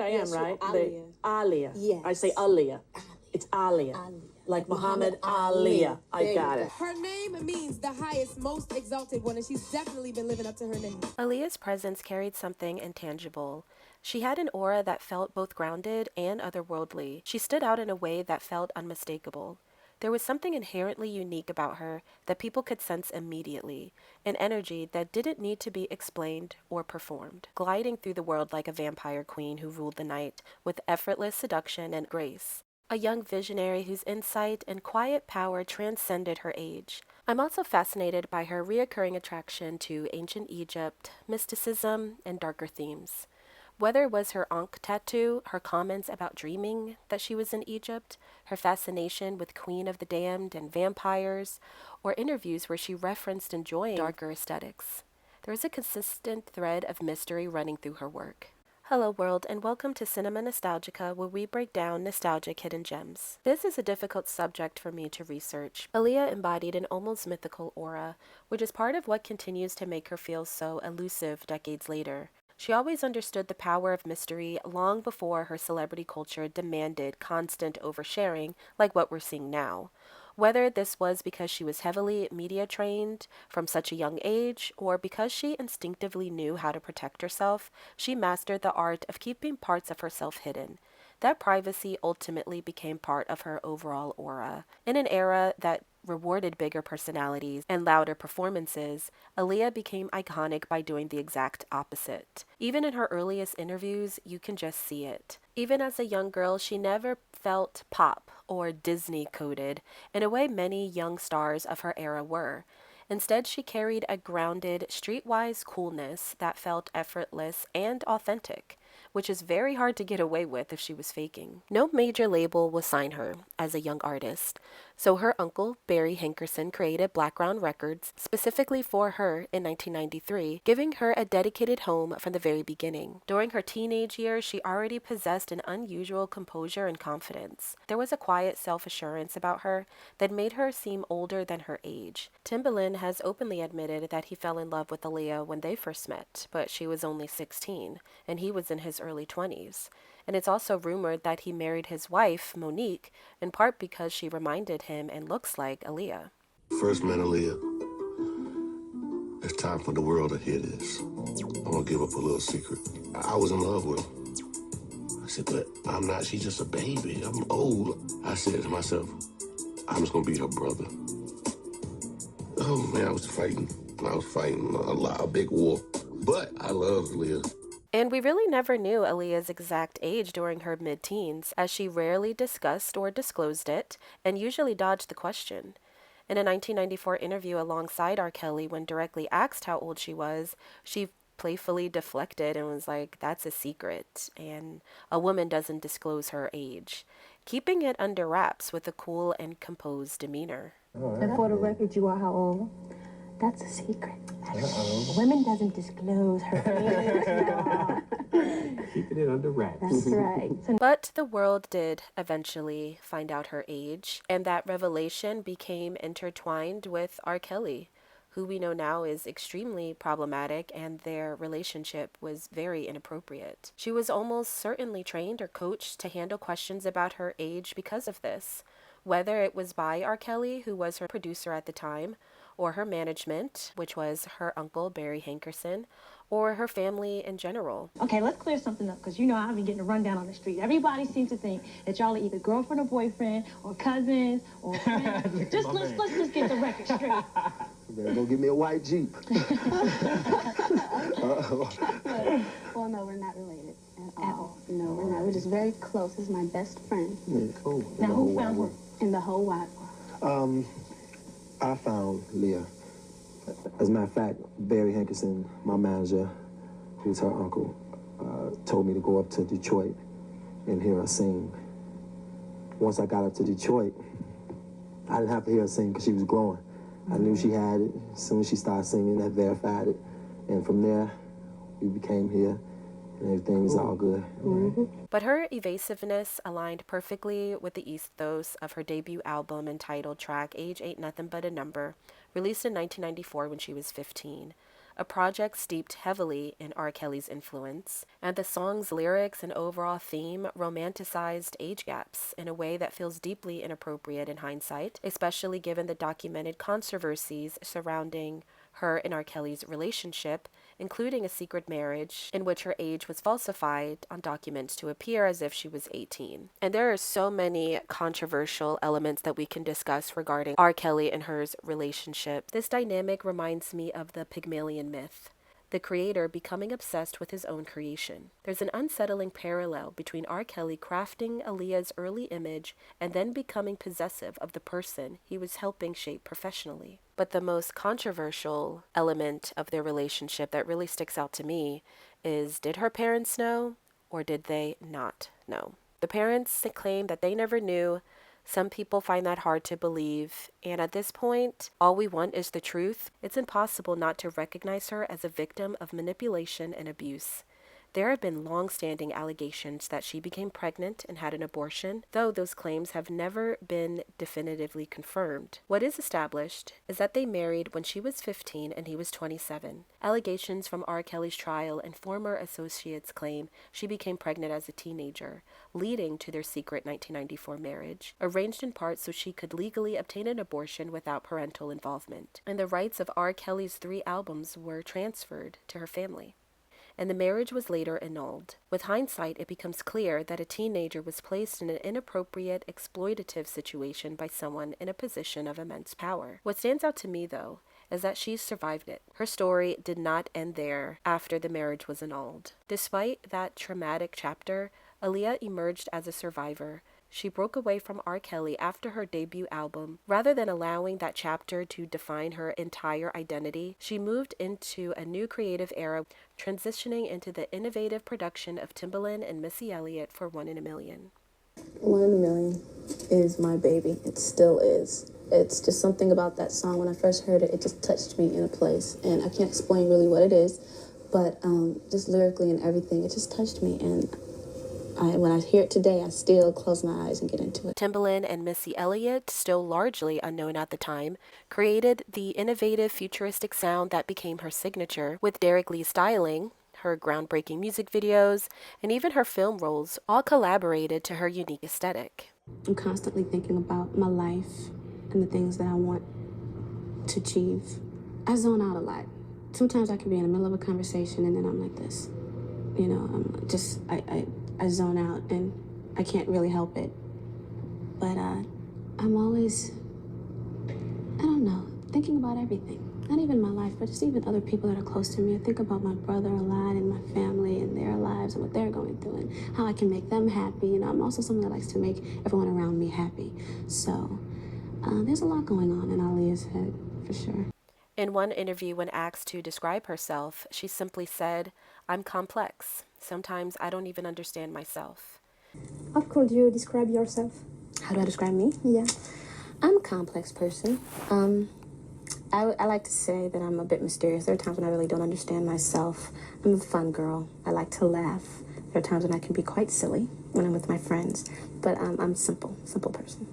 right? I am, right? Aaliyah. Aaliyah. Yes. I say Aaliyah. It's Aaliyah. Like Muhammad Aaliyah. I got it. Her name means the highest, most exalted one, and she's definitely been living up to her name. Aaliyah's presence carried something intangible. She had an aura that felt both grounded and otherworldly. She stood out in a way that felt unmistakable. There was something inherently unique about her that people could sense immediately, an energy that didn't need to be explained or performed, gliding through the world like a vampire queen who ruled the night with effortless seduction and grace. A young visionary whose insight and quiet power transcended her age. I'm also fascinated by her reoccurring attraction to ancient Egypt, mysticism, and darker themes. Whether it was her Ankh tattoo, her comments about dreaming that she was in Egypt, her fascination with Queen of the Damned and vampires, or interviews where she referenced enjoying darker aesthetics, there is a consistent thread of mystery running through her work. Hello world, and welcome to Cinema Nostalgica, where we break down nostalgic hidden gems. This is a difficult subject for me to research. Aaliyah embodied an almost mythical aura, which is part of what continues to make her feel so elusive decades later. She always understood the power of mystery long before her celebrity culture demanded constant oversharing like what we're seeing now. Whether this was because she was heavily media trained from such a young age, or because she instinctively knew how to protect herself, she mastered the art of keeping parts of herself hidden. That privacy ultimately became part of her overall aura. In an era that rewarded bigger personalities and louder performances, Aaliyah became iconic by doing the exact opposite. Even in her earliest interviews, you can just see it. Even as a young girl, she never felt pop or Disney-coded in a way many young stars of her era were. Instead, she carried a grounded, streetwise coolness that felt effortless and authentic, which is very hard to get away with if she was faking. No major label will sign her as a young artist, so her uncle, Barry Hankerson, created Blackground Records specifically for her in 1993, giving her a dedicated home from the very beginning. During her teenage years, she already possessed an unusual composure and confidence. There was a quiet self-assurance about her that made her seem older than her age. Timbaland has openly admitted that he fell in love with Aaliyah when they first met, but she was only 16, and he was in his early 20s. And it's also rumored that he married his wife, Monique, in part because she reminded him and looks like Aaliyah. First met Aaliyah. It's time for the world to hear this. I'm gonna give up a little secret. I was in love with her. I said, but I'm not, she's just a baby. I'm old. I said to myself, I'm just gonna be her brother. Oh man, I was fighting a big war. But I love Aaliyah. And we really never knew Aaliyah's exact age during her mid-teens, as she rarely discussed or disclosed it, and usually dodged the question. In a 1994 interview alongside R. Kelly, when directly asked how old she was, she playfully deflected and was like, that's a secret, and a woman doesn't disclose her age, keeping it under wraps with a cool and composed demeanor. And for the record, you are how old? That's a secret. Women doesn't disclose her age. Keeping it under wraps. That's right. But the world did eventually find out her age, and that revelation became intertwined with R. Kelly, who we know now is extremely problematic, and their relationship was very inappropriate. She was almost certainly trained or coached to handle questions about her age because of this, whether it was by R. Kelly, who was her producer at the time, or her management, which was her uncle, Barry Hankerson, or her family in general. Okay, let's clear something up, because you know I've been getting a rundown on the street. Everybody seems to think that y'all are either girlfriend or boyfriend, or cousins, or friends. let's get the record straight. Better go get me a white Jeep. Well, no, we're not related at all. No, we're not. We're just very close. This is my best friend. Yeah, cool. Now, who found her? In the whole wide world. I found Leah. As a matter of fact, Barry Hankerson, my manager, who's her uncle, told me to go up to Detroit and hear her sing. Once I got up to Detroit, I didn't have to hear her sing because she was glowing. I knew she had it. As soon as she started singing, that verified it. And from there, we became here, and everything was all good. But her evasiveness aligned perfectly with the ethos of her debut album entitled track Age Ain't Nothing But a Number, released in 1994 when she was 15. a project steeped heavily in R. Kelly's influence, and the song's lyrics and overall theme romanticized age gaps in a way that feels deeply inappropriate in hindsight, especially given the documented controversies surrounding her and R. Kelly's relationship, including a secret marriage in which her age was falsified on documents to appear as if she was 18. And there are so many controversial elements that we can discuss regarding R. Kelly and her relationship. This dynamic reminds me of the Pygmalion myth, the creator becoming obsessed with his own creation. There's an unsettling parallel between R. Kelly crafting Aaliyah's early image and then becoming possessive of the person he was helping shape professionally. But the most controversial element of their relationship that really sticks out to me is, did her parents know or did they not know? The parents claim that they never knew. Some people find that hard to believe, and at this point, all we want is the truth. It's impossible not to recognize her as a victim of manipulation and abuse. There have been long-standing allegations that she became pregnant and had an abortion, though those claims have never been definitively confirmed. What is established is that they married when she was 15 and he was 27. Allegations from R. Kelly's trial and former associates claim she became pregnant as a teenager, leading to their secret 1994 marriage, arranged in part so she could legally obtain an abortion without parental involvement. And the rights of R. Kelly's 3 albums were transferred to her family, and the marriage was later annulled. With hindsight, it becomes clear that a teenager was placed in an inappropriate, exploitative situation by someone in a position of immense power. What stands out to me, though, is that she survived it. Her story did not end there after the marriage was annulled. Despite that traumatic chapter, Aaliyah emerged as a survivor. She broke away from R. Kelly after her debut album. Rather than allowing that chapter to define her entire identity, she moved into a new creative era, transitioning into the innovative production of Timbaland and Missy Elliott for 1 in a Million. 1 in a Million is my baby. It still is. It's just something about that song. When I first heard it, it just touched me in a place. And I can't explain really what it is, but just lyrically and everything, it just touched me. And when I hear it today, I still close my eyes and get into it. Timbaland and Missy Elliott, still largely unknown at the time, created the innovative futuristic sound that became her signature, with Derek Lee's styling, her groundbreaking music videos, and even her film roles all collaborated to her unique aesthetic. I'm constantly thinking about my life and the things that I want to achieve. I zone out a lot. Sometimes I can be in the middle of a conversation and then I'm like this. You know, I zone out and I can't really help it. But I'm always, I don't know, thinking about everything. Not even my life, but just even other people that are close to me. I think about my brother a lot and my family and their lives and what they're going through and how I can make them happy. You know, I'm also someone that likes to make everyone around me happy. So there's a lot going on in Aaliyah's head, for sure. In one interview, when asked to describe herself, she simply said, "I'm complex. Sometimes I don't even understand myself." How could you describe yourself? How do I describe me? Yeah. I'm a complex person. I like to say that I'm a bit mysterious. There are times when I really don't understand myself. I'm a fun girl. I like to laugh. There are times when I can be quite silly when I'm with my friends. But I'm simple person.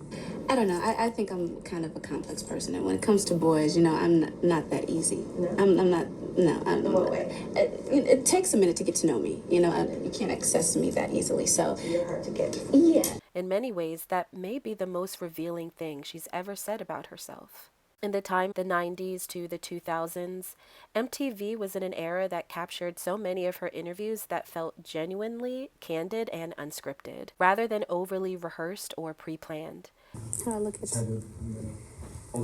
I don't know. I think I'm kind of a complex person. And when it comes to boys, you know, I'm not that easy. No. I'm not. In what way? It takes a minute to get to know me. You know, you can't access me that easily. So you're hard to get. Yeah. In many ways, that may be the most revealing thing she's ever said about herself. In the time, the 90s to the 2000s, MTV was in an era that captured so many of her interviews that felt genuinely candid and unscripted, rather than overly rehearsed or pre-planned. How I look at it. I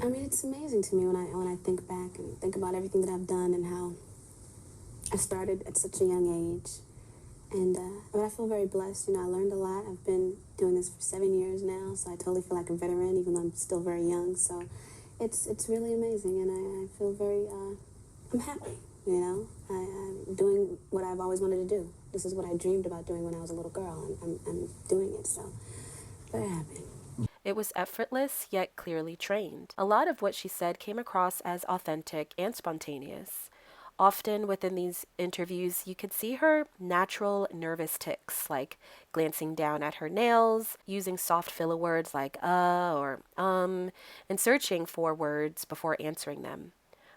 mean, it's amazing to me when I think back and think about everything that I've done and how I started at such a young age. And but I feel very blessed. You know, I learned a lot. I've been doing this for 7 years now, so I totally feel like a veteran, even though I'm still very young. So it's really amazing, and I feel very, I'm happy, you know. I'm doing what I've always wanted to do. This is what I dreamed about doing when I was a little girl. I'm doing it, so very happy. It was effortless, yet clearly trained. A lot of what she said came across as authentic and spontaneous. Often within these interviews, you could see her natural nervous tics, like glancing down at her nails, using soft filler words like or and searching for words before answering them.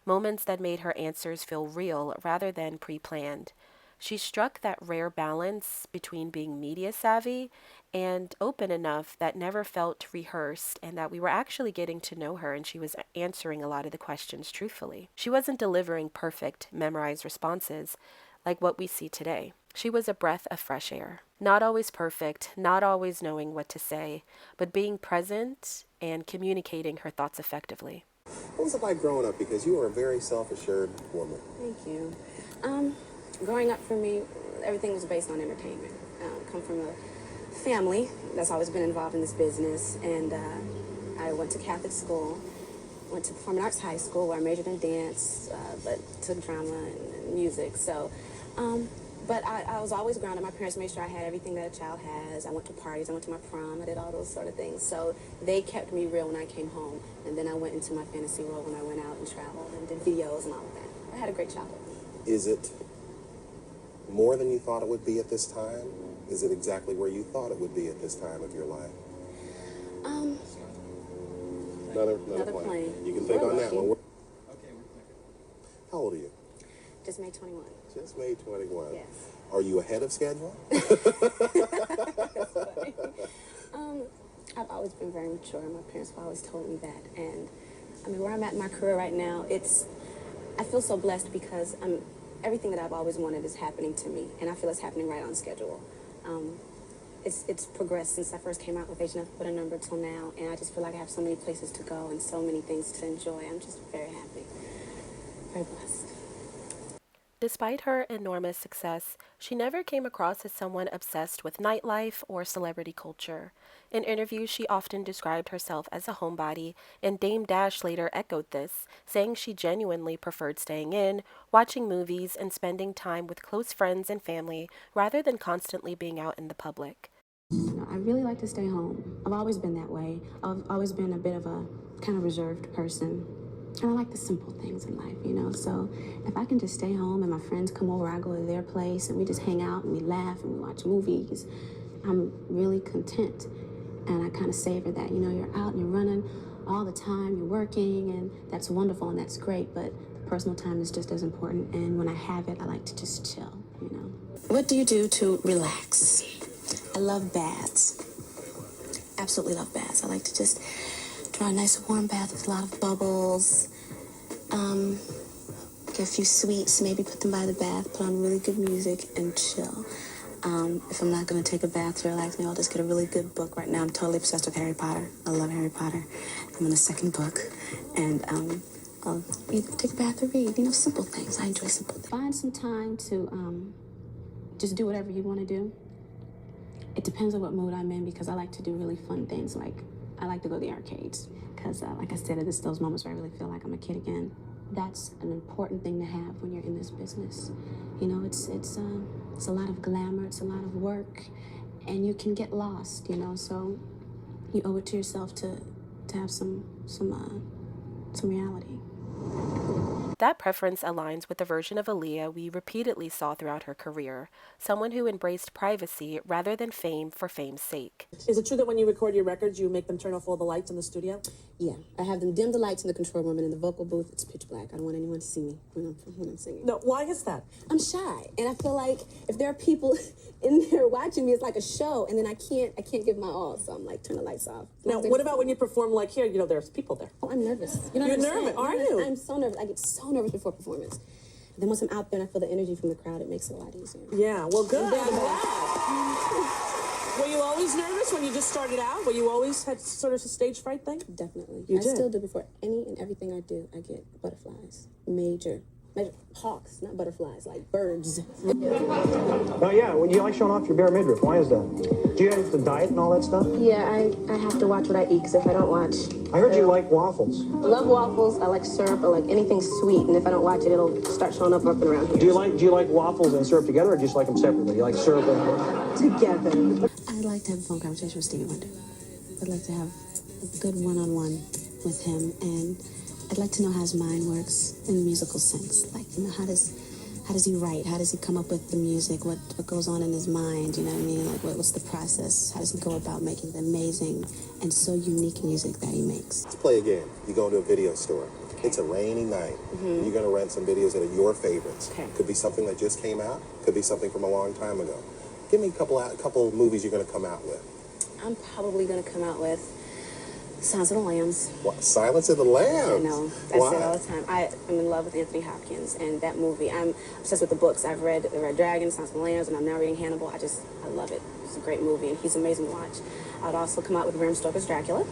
moments that made her answers feel real rather than pre-planned. She struck that rare balance between being media savvy and open enough that never felt rehearsed, and that we were actually getting to know her and she was answering a lot of the questions truthfully. She wasn't delivering perfect, memorized responses like what we see today. She was a breath of fresh air. Not always perfect, not always knowing what to say, but being present and communicating her thoughts effectively. What was it like growing up? Because you were a very self-assured woman. Thank you. Growing up for me, everything was based on entertainment. Come from a family that's always been involved in this business, and I went to Catholic school, went to Performing Arts High School where I majored in dance, but took drama and music. So, but I was always grounded. My parents made sure I had everything that a child has. I went to parties, I went to my prom, I did all those sort of things. So they kept me real when I came home, and then I went into my fantasy world when I went out and traveled and did videos and all of that. I had a great childhood. Is it more than you thought it would be at this time? Is it exactly where you thought it would be at this time of your life? Another plane. You can think on that one. How old are you? Just made 21. Just made 21. Yes. Are you ahead of schedule? I've always been very mature. My parents have always told me that. And I mean, where I'm at in my career right now, I feel so blessed because everything that I've always wanted is happening to me. And I feel it's happening right on schedule. It's progressed since I first came out with Age Enough to Put a Number till now. And I just feel like I have so many places to go and so many things to enjoy. I'm just very happy, very blessed. Despite her enormous success, she never came across as someone obsessed with nightlife or celebrity culture. In interviews, she often described herself as a homebody, and Dame Dash later echoed this, saying she genuinely preferred staying in, watching movies, and spending time with close friends and family rather than constantly being out in the public. I really like to stay home. I've always been that way. I've always been a bit of a kind of reserved person. And I like the simple things in life, you know? So if I can just stay home and my friends come over, I go to their place and we just hang out and we laugh and we watch movies, I'm really content. And I kind of savor that. You know, you're out and you're running all the time, you're working, and that's wonderful and that's great, but the personal time is just as important. And when I have it, I like to just chill, you know? What do you do to relax? I love baths. Absolutely love baths. I like to just draw a nice warm bath with a lot of bubbles. Get a few sweets, maybe put them by the bath, put on really good music and chill. If I'm not going to take a bath to relax me, I'll just get a really good book. Right now I'm totally obsessed with Harry Potter. I love Harry Potter. I'm on the second book. And I'll either take a bath or read. You know, simple things. I enjoy simple things. Find some time to just do whatever you want to do. It depends on what mood I'm in because I like to do really fun things. Like I like to go to the arcades because, like I said, it's those moments where I really feel like I'm a kid again. That's an important thing to have when you're in this business. You know, it's a lot of glamour, it's a lot of work, and you can get lost. You know, so you owe it to yourself to have some reality. That preference aligns with the version of Aaliyah we repeatedly saw throughout her career, someone who embraced privacy rather than fame for fame's sake. Is it true that when you record your records, you make them turn off all the lights in the studio? Yeah, I have them dim the lights in the control room, and in the vocal booth, it's pitch black. I don't want anyone to see me when I'm singing. No, why is that? I'm shy, and I feel like if there are people in there watching me, it's like a show, and then I can't give my all, so I'm like, turn the lights off. Now, what about when you perform like here? You know, there's people there. Oh, I'm nervous. You know You're nervous, are you? I'm so nervous. I get so nervous before performance. And then once I'm out there and I feel the energy from the crowd, it makes it a lot easier. Yeah, well, good. I'm glad. Were you always nervous when you just started out? Were you always had sort of a stage fright thing? Definitely. You I did? still do. Before any and everything I do, I get butterflies. Major hawks, not butterflies, like birds. Oh yeah, well, you like showing off your bare midriff. Why is that? Do you have to diet and all that stuff? Yeah, I have to watch what I eat, because if I don't watch... I heard you like waffles. I love waffles, I like syrup, I like anything sweet, and if I don't watch it, it'll start showing up and around here. Do you like waffles and syrup together, or just like them separately? You like syrup and... Together. I'd like to have a phone conversation with Stevie Wonder. I'd like to have a good one-on-one with him, and I'd like to know how his mind works in the musical sense. Like, you know, how does How does he write? How does he come up with the music? What goes on in his mind? You know what I mean? Like, what's the process? How does he go about making the amazing and so unique music that he makes? Let's play a game. You go into a video store. Okay. It's a rainy night. Mm-hmm. You're going to rent some videos that are your favorites. Okay. Could be something that just came out. Could be something from a long time ago. Give me a couple of movies you're going to come out with. I'm probably going to come out with Silence of the Lambs. What? Silence of the Lambs? I know. I say it all the time. I'm in love with Anthony Hopkins and that movie. I'm obsessed with the books. I've read The Red Dragon, Silence of the Lambs, and I'm now reading Hannibal. I love it. It's a great movie, and he's amazing to watch. I'd also come out with Bram Stoker's Dracula.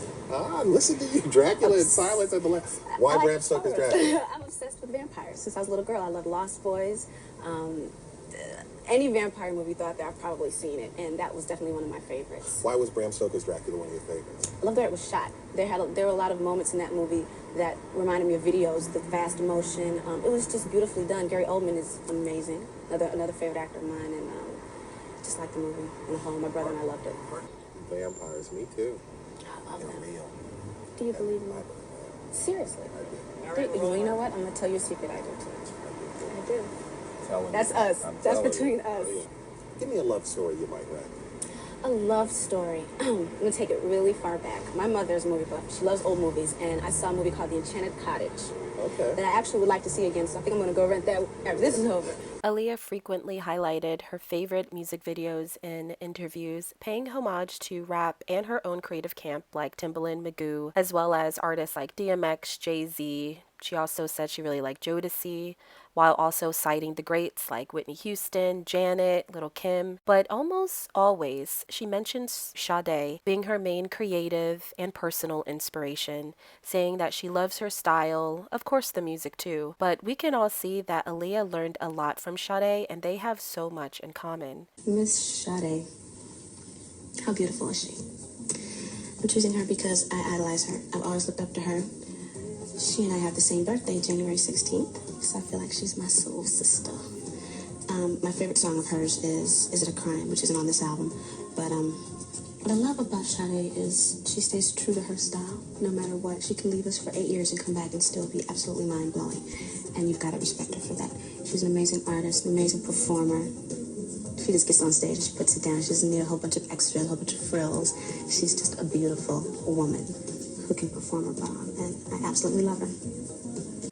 Listen to you. Dracula and Silence of the Lambs. Why Bram Stoker's Dracula? I'm obsessed with vampires. Since I was a little girl, I loved Lost Boys. Any vampire movie thought that I've probably seen it, and that was definitely one of my favorites. Why was Bram Stoker's Dracula one of your favorites? I love the way it was shot. There were a lot of moments in that movie that reminded me of videos, the fast motion. It was just beautifully done. Gary Oldman is amazing, another favorite actor of mine, and just like the movie in the whole. My brother and I loved it. Vampires, me too. I love them. Real. Do you believe me? Seriously? You know what? I'm gonna tell you a secret. I do too. I do. That's us. That's between us. Give me a love story you might write. A love story. I'm going to take it really far back. My mother's a movie buff. She loves old movies, and I saw a movie called The Enchanted Cottage. Okay. That I actually would like to see again, so I think I'm going to go rent that after this is over. Aaliyah frequently highlighted her favorite music videos in interviews, paying homage to rap and her own creative camp like Timbaland, Magoo, as well as artists like DMX, Jay-Z. She also said she really liked Jodeci, while also citing the greats like Whitney Houston, Janet, Lil' Kim. But almost always, she mentions Sade being her main creative and personal inspiration, saying that she loves her style, of course the music too. But we can all see that Aaliyah learned a lot from Sade, and they have so much in common. Miss Sade, how beautiful is she? I'm choosing her because I idolize her. I've always looked up to her. She and I have the same birthday, January 16th, so I feel like she's my soul sister. My favorite song of hers is It a Crime, which isn't on this album. But what I love about Sade is she stays true to her style, no matter what. She can leave us for 8 years and come back and still be absolutely mind-blowing. And you've got to respect her for that. She's an amazing artist, an amazing performer. She just gets on stage and she puts it down. She doesn't need a whole bunch of extras, a whole bunch of frills. She's just a beautiful woman who can perform her bomb, and I absolutely love her.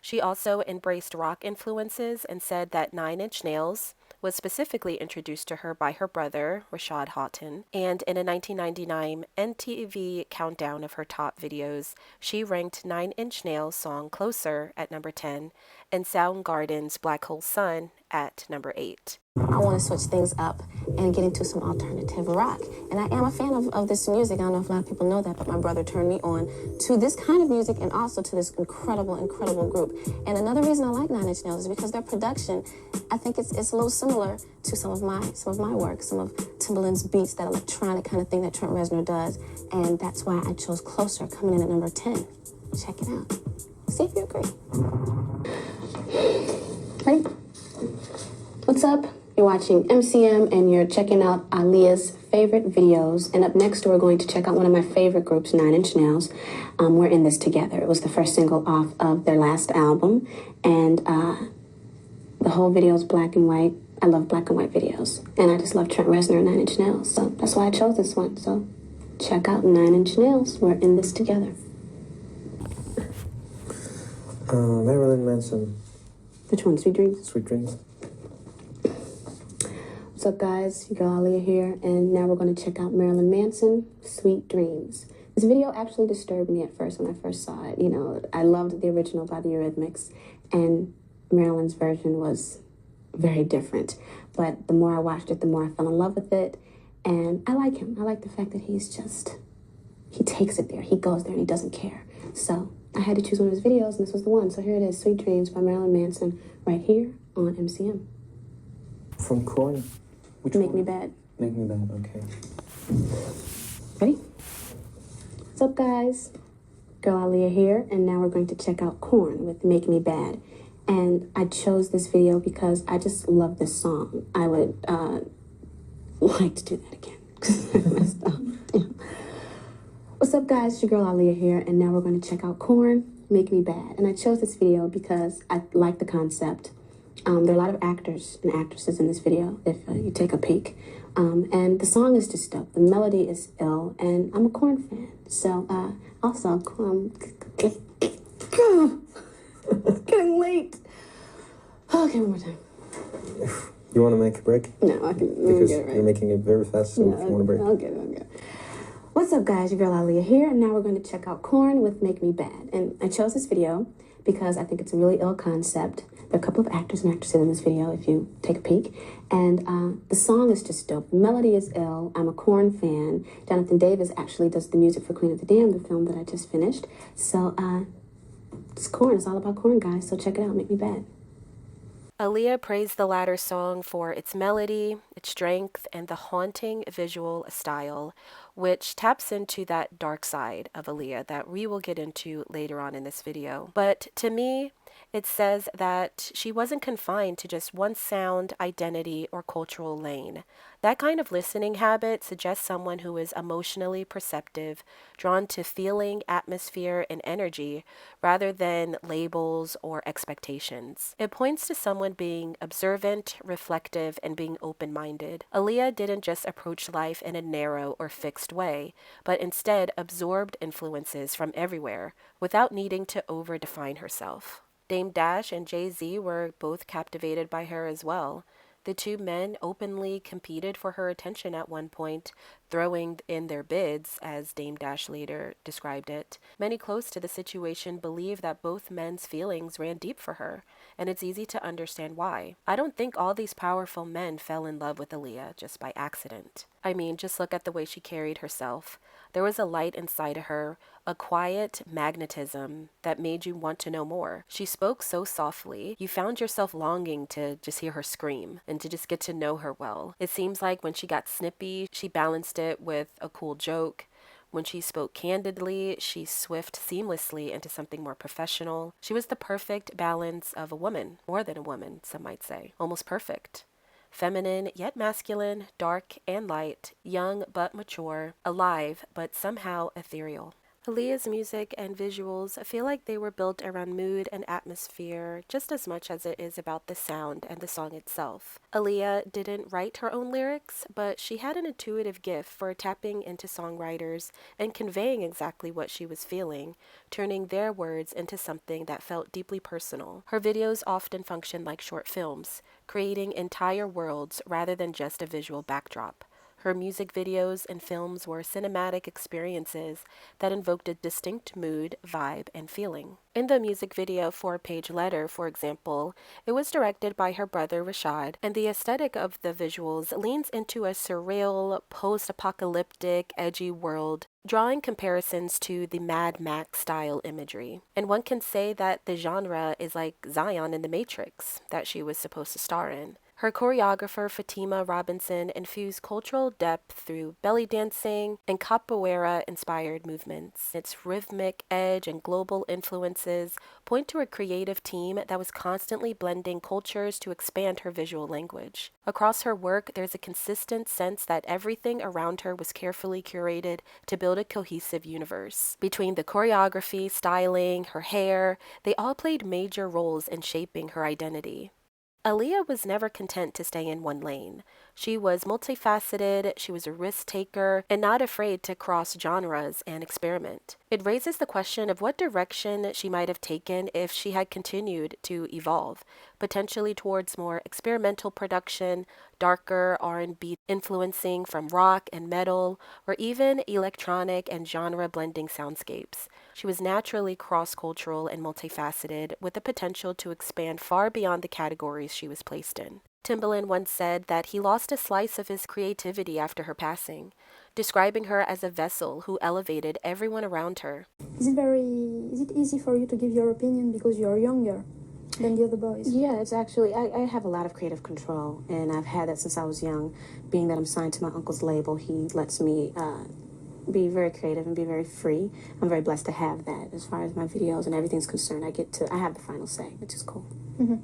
She also embraced rock influences and said that 9 Inch Nails was specifically introduced to her by her brother, Rashad Houghton, and in a 1999 MTV countdown of her top videos, she ranked 9 Inch Nails' song Closer at number 10 and Soundgarden's Black Hole Sun at number 8. I want to switch things up and get into some alternative rock. And I am a fan of this music. I don't know if a lot of people know that, but my brother turned me on to this kind of music and also to this incredible, incredible group. And another reason I like 9 Inch Nails is because their production, I think it's a little similar to some of my work, some of Timbaland's beats, that electronic kind of thing that Trent Reznor does. And that's why I chose Closer, coming in at number 10. Check it out. See if you agree. Ready? What's up? You're watching MCM and you're checking out Aaliyah's favorite videos. And up next, we're going to check out one of my favorite groups, 9 Inch Nails. We're in this together. It was the first single off of their last album. And the whole video is black and white. I love black and white videos. And I just love Trent Reznor and 9 Inch Nails. So that's why I chose this one. So check out 9 Inch Nails. We're in this together. Marilyn Manson. Which one? Sweet Dreams? Sweet Dreams. What's up, guys? Your girl Aaliyah here, and now we're going to check out Marilyn Manson, Sweet Dreams. This video actually disturbed me at first when I first saw it. You know, I loved the original by the Eurythmics, and Marilyn's version was very different. But the more I watched it, the more I fell in love with it, and I like him. I like the fact that he takes it there. He goes there and he doesn't care. So I had to choose one of his videos, and this was the one. So here it is, Sweet Dreams by Marilyn Manson, right here on MCM. From Korn. Which Make one? Me Bad. Make Me Bad, okay. Ready? What's up, guys? Girl Aaliyah here, and now we're going to check out Korn with Make Me Bad. And I chose this video because I just love this song. I would like to do that again because I messed up. Damn. What's up, guys? It's your girl Aaliyah here, and now we're going to check out Korn, Make Me Bad. And I chose this video because I like the concept. There are a lot of actors and actresses in this video, if you take a peek. And the song is just dope. The melody is ill, and I'm a Korn fan. So, also, getting late. Okay, one more time. You want to make a break? No, I can. Because get it right. you're making it very fast, so if you want to break. I'll get it. What's up, guys? Your girl Aaliyah here, and now we're going to check out Korn with Make Me Bad. And I chose this video because I think it's a really ill concept. There are a couple of actors and actresses in this video, if you take a peek. And the song is just dope. The melody is ill. I'm a Korn fan. Jonathan Davis actually does the music for Queen of the Damned, the film that I just finished. So, it's Korn. It's all about Korn, guys. So check it out. Make Me Bad. Aaliyah praised the latter song for its melody, its strength, and the haunting visual style, which taps into that dark side of Aaliyah that we will get into later on in this video. But to me, it says that she wasn't confined to just one sound, identity, or cultural lane. That kind of listening habit suggests someone who is emotionally perceptive, drawn to feeling, atmosphere, and energy, rather than labels or expectations. It points to someone being observant, reflective, and being open-minded. Aaliyah didn't just approach life in a narrow or fixed way, but instead absorbed influences from everywhere, without needing to over-define herself. Dame Dash and Jay-Z were both captivated by her as well. The two men openly competed for her attention at one point, throwing in their bids, as Dame Dash later described it. Many close to the situation believe that both men's feelings ran deep for her, and it's easy to understand why. I don't think all these powerful men fell in love with Aaliyah just by accident. I mean, just look at the way she carried herself. There was a light inside of her, a quiet magnetism that made you want to know more. She spoke so softly, you found yourself longing to just hear her scream and to just get to know her well. It seems like when she got snippy, she balanced it with a cool joke. When she spoke candidly, she swift seamlessly into something more professional. She was the perfect balance of a woman, more than a woman, some might say, almost perfect. Feminine yet masculine, dark and light, young but mature, alive but somehow ethereal. Aaliyah's music and visuals feel like they were built around mood and atmosphere just as much as it is about the sound and the song itself. Aaliyah didn't write her own lyrics, but she had an intuitive gift for tapping into songwriters and conveying exactly what she was feeling, turning their words into something that felt deeply personal. Her videos often function like short films, creating entire worlds rather than just a visual backdrop. Her music videos and films were cinematic experiences that invoked a distinct mood, vibe, and feeling. In the music video 4-Page Letter, for example, it was directed by her brother Rashad, and the aesthetic of the visuals leans into a surreal, post-apocalyptic, edgy world, drawing comparisons to the Mad Max style imagery. And one can say that the genre is like Zion in the Matrix, that she was supposed to star in. Her choreographer Fatima Robinson infused cultural depth through belly dancing and capoeira-inspired movements. Its rhythmic edge and global influences point to a creative team that was constantly blending cultures to expand her visual language. Across her work, there's a consistent sense that everything around her was carefully curated to build a cohesive universe. Between the choreography, styling, her hair, they all played major roles in shaping her identity. Aaliyah was never content to stay in one lane. She was multifaceted, she was a risk taker, and not afraid to cross genres and experiment. It raises the question of what direction she might have taken if she had continued to evolve, potentially towards more experimental production, darker R&B influencing from rock and metal, or even electronic and genre-blending soundscapes. She was naturally cross-cultural and multifaceted, with the potential to expand far beyond the categories she was placed in. Timbaland once said that he lost a slice of his creativity after her passing, describing her as a vessel who elevated everyone around her. Is it easy for you to give your opinion because you're younger than the other boys? Yeah, it's actually, I have a lot of creative control, and I've had that since I was young. Being that I'm signed to my uncle's label, he lets me be very creative and be very free. I'm very blessed to have that. As far as my videos and everything's concerned, I have the final say, which is cool. Mm-hmm.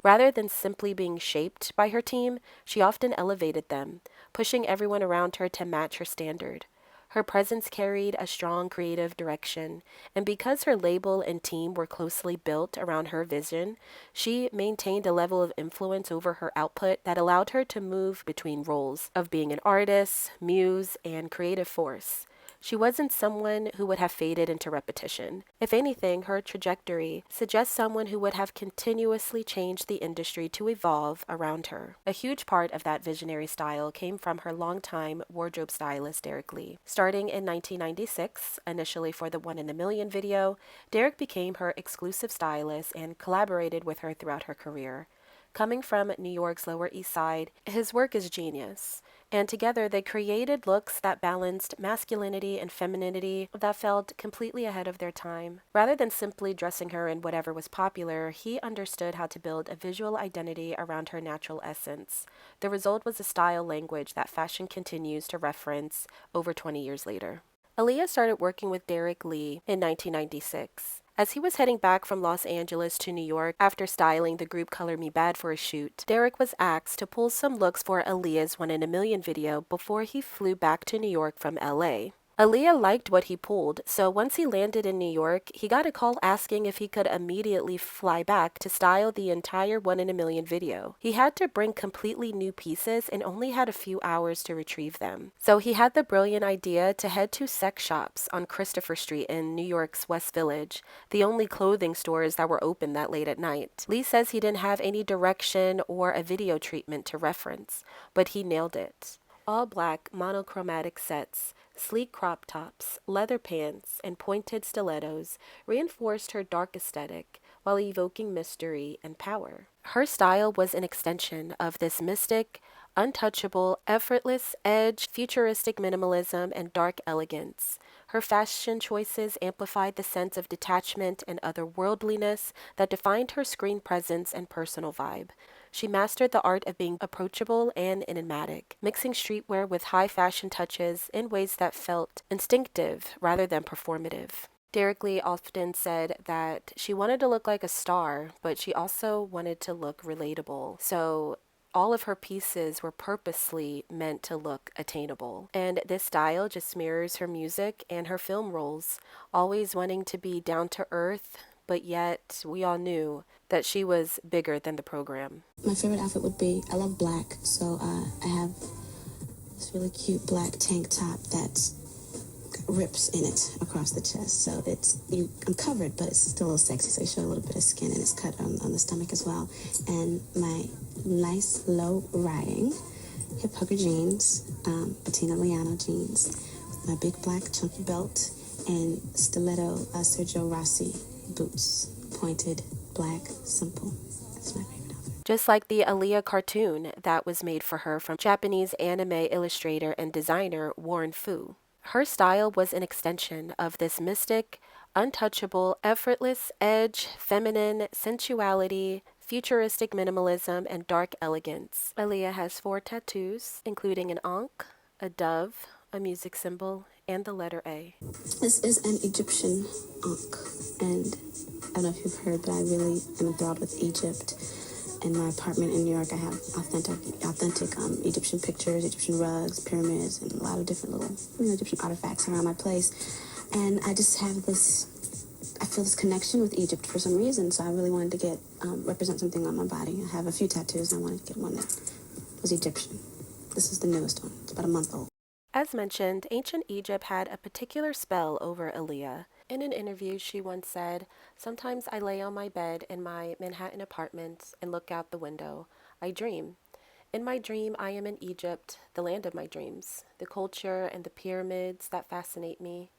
Rather than simply being shaped by her team, she often elevated them, pushing everyone around her to match her standard. Her presence carried a strong creative direction, and because her label and team were closely built around her vision, she maintained a level of influence over her output that allowed her to move between roles of being an artist, muse, and creative force. She wasn't someone who would have faded into repetition. If anything, her trajectory suggests someone who would have continuously changed the industry to evolve around her. A huge part of that visionary style came from her longtime wardrobe stylist, Derek Lee. Starting in 1996, initially for the One in a Million video, Derek became her exclusive stylist and collaborated with her throughout her career. Coming from New York's Lower East Side, his work is genius. And together they created looks that balanced masculinity and femininity that felt completely ahead of their time. Rather than simply dressing her in whatever was popular, he understood how to build a visual identity around her natural essence. The result was a style language that fashion continues to reference over 20 years later. Aaliyah started working with Derek Lee in 1996. As he was heading back from Los Angeles to New York after styling the group Color Me Bad for a shoot, Derek was asked to pull some looks for Aaliyah's One in a Million video before he flew back to New York from LA. Aaliyah liked what he pulled, so once he landed in New York, he got a call asking if he could immediately fly back to style the entire One in a Million video. He had to bring completely new pieces and only had a few hours to retrieve them. So he had the brilliant idea to head to sex shops on Christopher Street in New York's West Village, the only clothing stores that were open that late at night. Lee says he didn't have any direction or a video treatment to reference, but he nailed it. All black monochromatic sets, sleek crop tops, leather pants, and pointed stilettos reinforced her dark aesthetic while evoking mystery and power. Her style was an extension of this mystic, untouchable, effortless edge, futuristic minimalism, and dark elegance. Her fashion choices amplified the sense of detachment and otherworldliness that defined her screen presence and personal vibe. She mastered the art of being approachable and enigmatic, mixing streetwear with high fashion touches in ways that felt instinctive rather than performative. Derek Lee often said that she wanted to look like a star, but she also wanted to look relatable. So all of her pieces were purposely meant to look attainable. And this style just mirrors her music and her film roles, always wanting to be down to earth, but yet we all knew that she was bigger than the program. My favorite outfit would be, I love black, so I have this really cute black tank top that's got rips in it across the chest. So I'm covered, but it's still a little sexy, so you show a little bit of skin, and it's cut on the stomach as well. And my nice low riding hip hugger jeans, Bettina Liano jeans, my big black chunky belt, and stiletto Sergio Rossi boots, pointed, black, simple. That's my favorite outfit. Just like the Aaliyah cartoon that was made for her from Japanese anime illustrator and designer Warren Fu. Her style was an extension of this mystic, untouchable, effortless edge, feminine sensuality, futuristic minimalism, and dark elegance. Aaliyah has 4 tattoos, including an ankh, a dove, a music symbol, and the letter A. This is an Egyptian ankh, and I don't know if you've heard, but I really am enthralled with Egypt. In my apartment in New York, I have authentic Egyptian pictures, Egyptian rugs, pyramids, and a lot of different little Egyptian artifacts around my place. And I just have I feel this connection with Egypt for some reason, so I really wanted to represent something on my body. I have a few tattoos, and I wanted to get one that was Egyptian. This is the newest one. It's about a month old. As mentioned, ancient Egypt had a particular spell over Aaliyah. In an interview, she once said, "Sometimes I lay on my bed in my Manhattan apartment and look out the window. I dream. In my dream, I am in Egypt, the land of my dreams, the culture and the pyramids that fascinate me.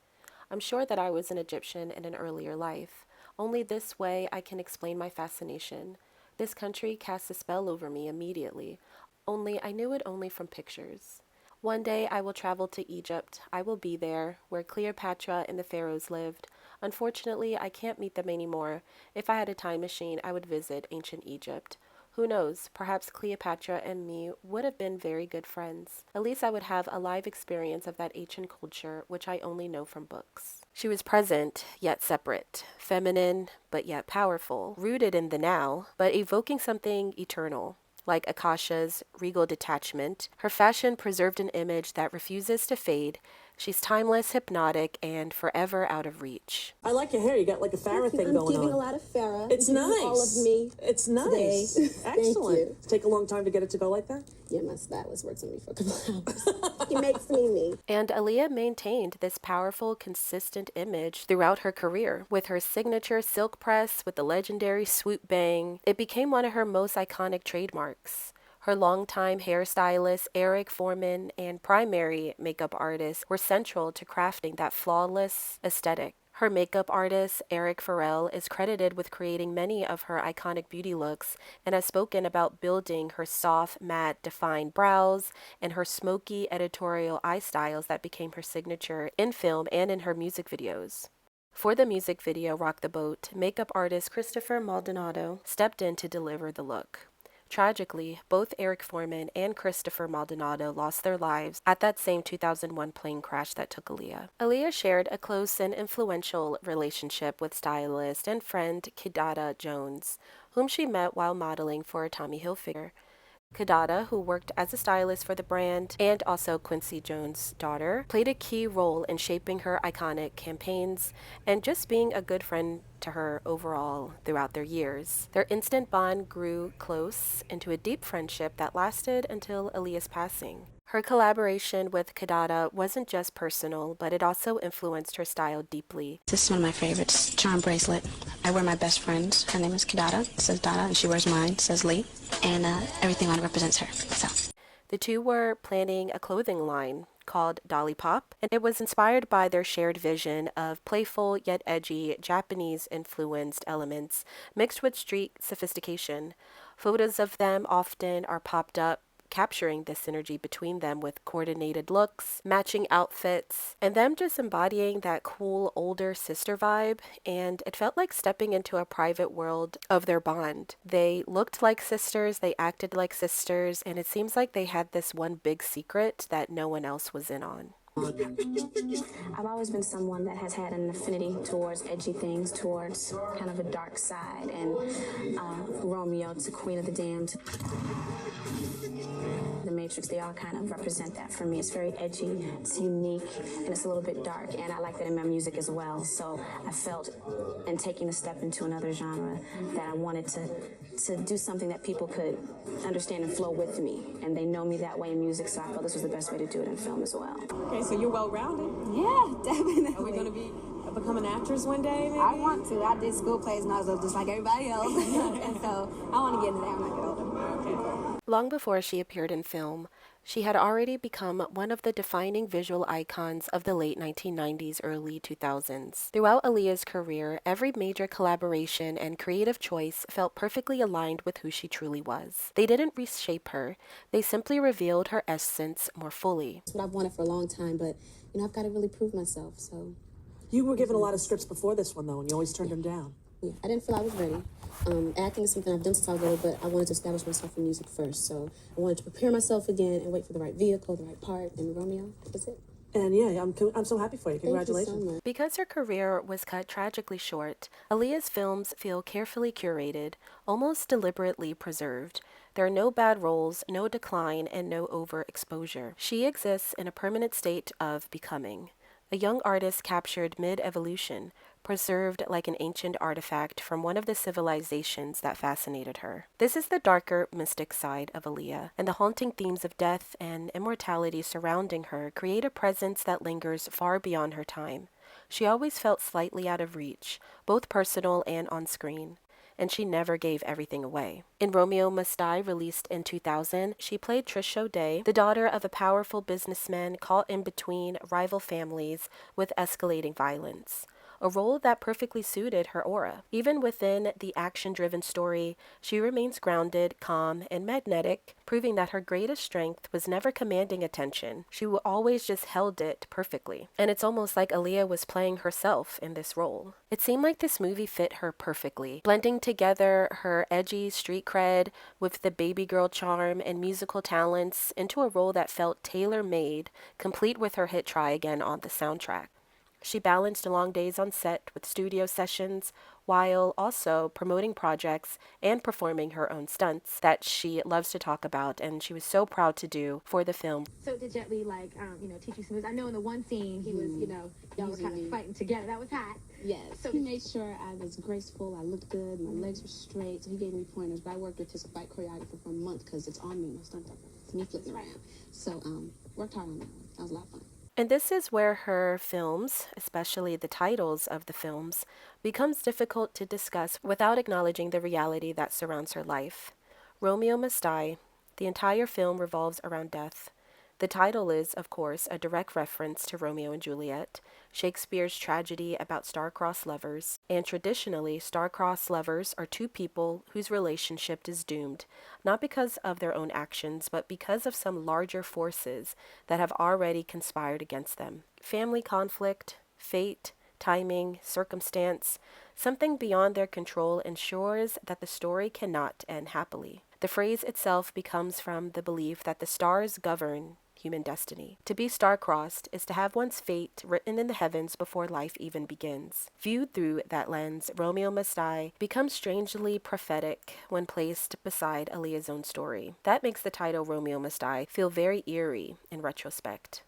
I'm sure that I was an Egyptian in an earlier life. Only this way I can explain my fascination. This country cast a spell over me immediately, only I knew it only from pictures. One day I will travel to Egypt. I will be there, where Cleopatra and the pharaohs lived. Unfortunately, I can't meet them anymore. If I had a time machine, I would visit ancient Egypt. Who knows, perhaps Cleopatra and me would have been very good friends. At least I would have a live experience of that ancient culture, which I only know from books." She was present, yet separate, feminine, but yet powerful, rooted in the now, but evoking something eternal. Like Akasha's regal detachment, her fashion preserved an image that refuses to fade, She's timeless, hypnotic, and forever out of reach. I like your hair. You got like a Farrah thing going on. I'm giving a lot of Farrah. It's nice. All of me. It's nice. Today. Excellent. Thank you. Take a long time to get it to go like that? Yeah, my stylist works on me for a couple hours. He makes me. And Aaliyah maintained this powerful, consistent image throughout her career. With her signature silk press with the legendary swoop bang, it became one of her most iconic trademarks. Her longtime hairstylist, Eric Foreman, and primary makeup artist were central to crafting that flawless aesthetic. Her makeup artist, Eric Farrell, is credited with creating many of her iconic beauty looks and has spoken about building her soft, matte, defined brows and her smoky editorial eye styles that became her signature in film and in her music videos. For the music video Rock the Boat, makeup artist Christopher Maldonado stepped in to deliver the look. Tragically, both Eric Foreman and Christopher Maldonado lost their lives at that same 2001 plane crash that took Aaliyah. Aaliyah shared a close and influential relationship with stylist and friend Kidada Jones, whom she met while modeling for Tommy Hilfiger. Kidada, who worked as a stylist for the brand and also Quincy Jones' daughter, played a key role in shaping her iconic campaigns and just being a good friend to her overall throughout their years. Their instant bond grew close into a deep friendship that lasted until Aaliyah's passing. Her collaboration with Kidada wasn't just personal, but it also influenced her style deeply. This is one of my favorites, charm bracelet. I wear my best friend. Her name is Kidada. It says Dada, and she wears mine. It says Lee. And everything on it represents her. So the two were planning a clothing line called Dolly Pop, and it was inspired by their shared vision of playful yet edgy Japanese-influenced elements mixed with street sophistication. Photos of them often are popped up, capturing the synergy between them with coordinated looks, matching outfits, and them just embodying that cool older sister vibe, and it felt like stepping into a private world of their bond. They looked like sisters, they acted like sisters, and it seems like they had this one big secret that no one else was in on. I've always been someone that has had an affinity towards edgy things, towards kind of a dark side, and Romeo to Queen of the Damned, The Matrix, they all kind of represent that for me. It's very edgy, it's unique, and it's a little bit dark, and I like that in my music as well. So I felt, in taking a step into another genre, that I wanted to do something that people could understand and flow with me, and they know me that way in music, so I felt this was the best way to do it in film as well. Okay, so you're well-rounded. Yeah, definitely. Are we going to become an actress one day, maybe? I want to. I did school plays and I was just like everybody else. And so I want to get into that when I get older. Okay. Long before she appeared in film, she had already become one of the defining visual icons of the late 1990s, early 2000s. Throughout Aaliyah's career, every major collaboration and creative choice felt perfectly aligned with who she truly was. They didn't reshape her, they simply revealed her essence more fully. That's what I've wanted for a long time, but I've got to really prove myself, so. You were given a lot of scripts before this one, though, and you always turned them down. Yeah, I didn't feel I was ready. Acting is something I've done since I was little, but I wanted to establish myself in music first. So I wanted to prepare myself again and wait for the right vehicle, the right part, and Romeo, that was it. And yeah, I'm so happy for you. Congratulations. Thank you so much. Because her career was cut tragically short, Aaliyah's films feel carefully curated, almost deliberately preserved. There are no bad roles, no decline, and no overexposure. She exists in a permanent state of becoming. A young artist captured mid-evolution, preserved like an ancient artifact from one of the civilizations that fascinated her. This is the darker, mystic side of Aaliyah, and the haunting themes of death and immortality surrounding her create a presence that lingers far beyond her time. She always felt slightly out of reach, both personal and on screen, and she never gave everything away. In Romeo Must Die, released in 2000, she played Trish O'Day, the daughter of a powerful businessman caught in between rival families with escalating violence, a role that perfectly suited her aura. Even within the action-driven story, she remains grounded, calm, and magnetic, proving that her greatest strength was never commanding attention. She always just held it perfectly. And it's almost like Aaliyah was playing herself in this role. It seemed like this movie fit her perfectly, blending together her edgy street cred with the baby girl charm and musical talents into a role that felt tailor-made, complete with her hit Try Again on the soundtrack. She balanced long days on set with studio sessions while also promoting projects and performing her own stunts that she loves to talk about and she was so proud to do for the film. So did Jet Li, like, teach you some moves? I know in the one scene he was, y'all were kind of fighting together. That was hot. Yes. So He made sure I was graceful, I looked good, my legs were straight, so he gave me pointers. But I worked with his fight choreographer for a month because it's on me, my stunt double. It's me flipping around. So, worked hard on that one. That was a lot of fun. And this is where her films, especially the titles of the films, becomes difficult to discuss without acknowledging the reality that surrounds her life. Romeo Must Die, the entire film revolves around death. The title is, of course, a direct reference to Romeo and Juliet, Shakespeare's tragedy about star-crossed lovers, and traditionally, star-crossed lovers are two people whose relationship is doomed, not because of their own actions, but because of some larger forces that have already conspired against them. Family conflict, fate, timing, circumstance, something beyond their control ensures that the story cannot end happily. The phrase itself becomes from the belief that the stars govern human destiny. To be star-crossed is to have one's fate written in the heavens before life even begins. Viewed through that lens, Romeo Must Die becomes strangely prophetic when placed beside Aaliyah's own story. That makes the title Romeo Must Die feel very eerie in retrospect.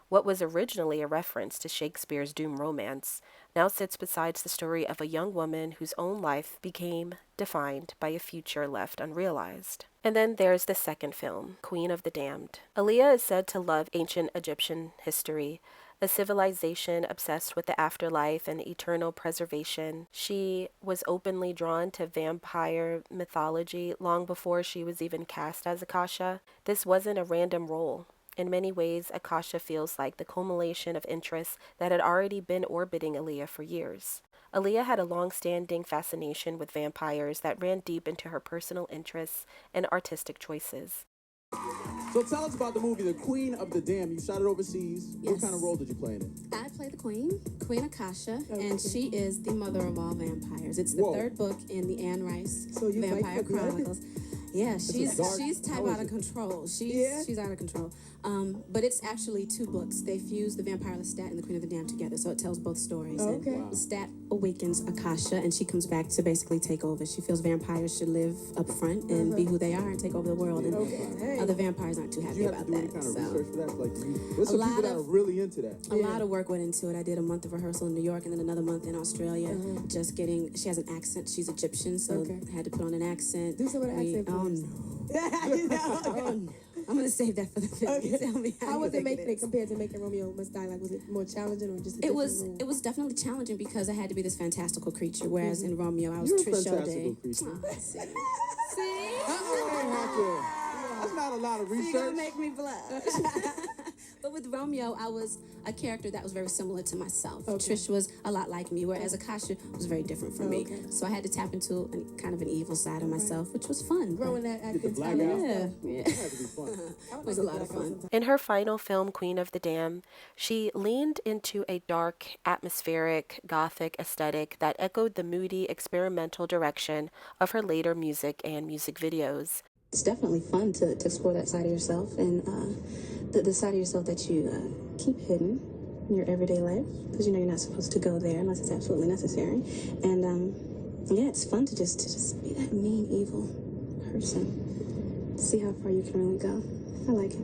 What was originally a reference to Shakespeare's doom romance now sits beside the story of a young woman whose own life became defined by a future left unrealized. And then there's the second film, Queen of the Damned. Aaliyah is said to love ancient Egyptian history, a civilization obsessed with the afterlife and eternal preservation. She was openly drawn to vampire mythology long before she was even cast as Akasha. This wasn't a random role. In many ways, Akasha feels like the culmination of interests that had already been orbiting Aaliyah for years. Aaliyah had a long-standing fascination with vampires that ran deep into her personal interests and artistic choices. So tell us about the movie, The Queen of the Damned. You shot it overseas. Yes. What kind of role did you play in it? I play the Queen Akasha, and she is the mother of all vampires. It's the third book in the Anne Rice Vampire Chronicles. Yeah, she's type out of control. She's out of control. But it's actually two books. They fuse the vampire Lestat and the Queen of the Damned together, so it tells both stories. Okay. And Lestat awakens Akasha, and she comes back to basically take over. She feels vampires should live up front and be who they are and take over the world. And other vampires aren't too happy about that. Kind of research for that? Like, there's some people that are really into that. A lot of work went into it. I did a month of rehearsal in New York and then another month in Australia. Just getting, she has an accent. She's Egyptian, so I had to put on an accent. Do some of the accent. Oh no. Oh no. I'm gonna save that for the film. Okay. Tell me how was it making it compared to making Romeo Must Die? Like, was it more challenging or just a it was role? it was definitely challenging because I had to be this fantastical creature, whereas in Romeo I was You're a Trish fantastical O'Day. creature. Oh, see. That's not a lot of research. You're gonna make me blush. But with Romeo, I was a character that was very similar to myself. Trish was a lot like me, whereas Akasha was very different from me. So I had to tap into kind of an evil side of myself, which was fun. Growing that acting black style. Yeah. That had to be fun. It was a lot of fun. In her final film, Queen of the Damned, she leaned into a dark, atmospheric, gothic aesthetic that echoed the moody, experimental direction of her later music and music videos. It's definitely fun to explore that side of yourself and the side of yourself that you keep hidden in your everyday life because you know you're not supposed to go there unless it's absolutely necessary. And yeah, it's fun to just be that mean, evil person. See how far you can really go. I like it.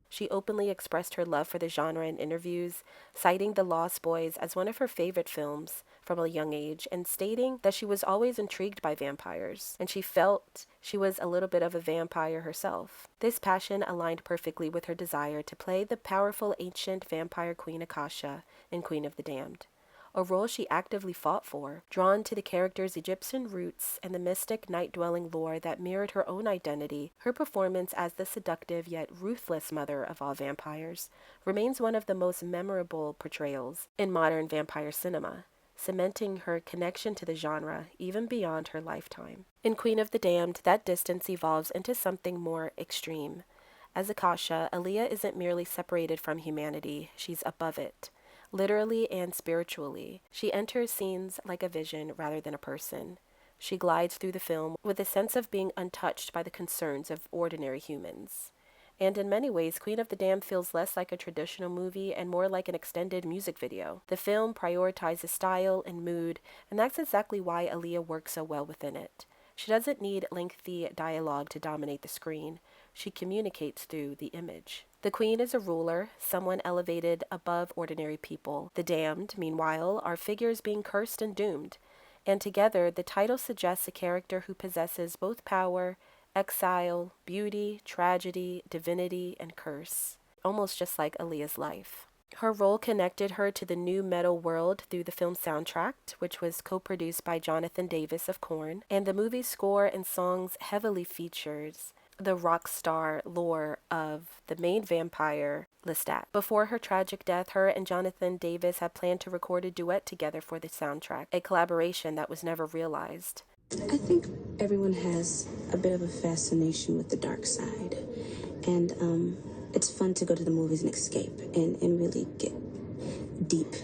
She openly expressed her love for the genre in interviews, citing The Lost Boys as one of her favorite films from a young age and stating that she was always intrigued by vampires and she felt she was a little bit of a vampire herself. This passion aligned perfectly with her desire to play the powerful ancient vampire Queen Akasha in Queen of the Damned, a role she actively fought for, drawn to the character's Egyptian roots and the mystic night-dwelling lore that mirrored her own identity. Her performance as the seductive yet ruthless mother of all vampires remains one of the most memorable portrayals in modern vampire cinema, cementing her connection to the genre even beyond her lifetime. In Queen of the Damned, that distance evolves into something more extreme. As Akasha, Aaliyah isn't merely separated from humanity, she's above it. Literally and spiritually, she enters scenes like a vision rather than a person. She glides through the film with a sense of being untouched by the concerns of ordinary humans. And in many ways, Queen of the Damned feels less like a traditional movie and more like an extended music video. The film prioritizes style and mood, and that's exactly why Aaliyah works so well within it. She doesn't need lengthy dialogue to dominate the screen. She communicates through the image. The Queen is a ruler, someone elevated above ordinary people. The damned, meanwhile, are figures being cursed and doomed. And together, the title suggests a character who possesses both power, exile, beauty, tragedy, divinity, and curse. Almost just like Aaliyah's life. Her role connected her to the new metal world through the film soundtrack, which was co-produced by Jonathan Davis of Korn, and the movie's score and songs heavily features the rock star lore of the main vampire, Lestat. Before her tragic death, her and Jonathan Davis had planned to record a duet together for the soundtrack, a collaboration that was never realized. I think everyone has a bit of a fascination with the dark side, and it's fun to go to the movies and escape and really get deep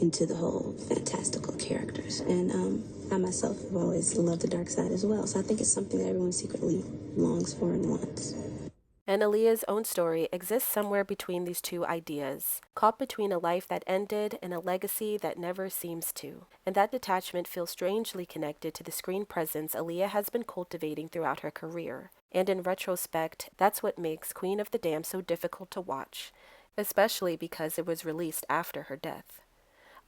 into the whole fantastical characters. And I myself have always loved the dark side as well, so I think it's something that everyone secretly longs for and wants. And Aaliyah's own story exists somewhere between these two ideas, caught between a life that ended and a legacy that never seems to. And that detachment feels strangely connected to the screen presence Aaliyah has been cultivating throughout her career. And in retrospect, that's what makes Queen of the Damned so difficult to watch, especially because it was released after her death.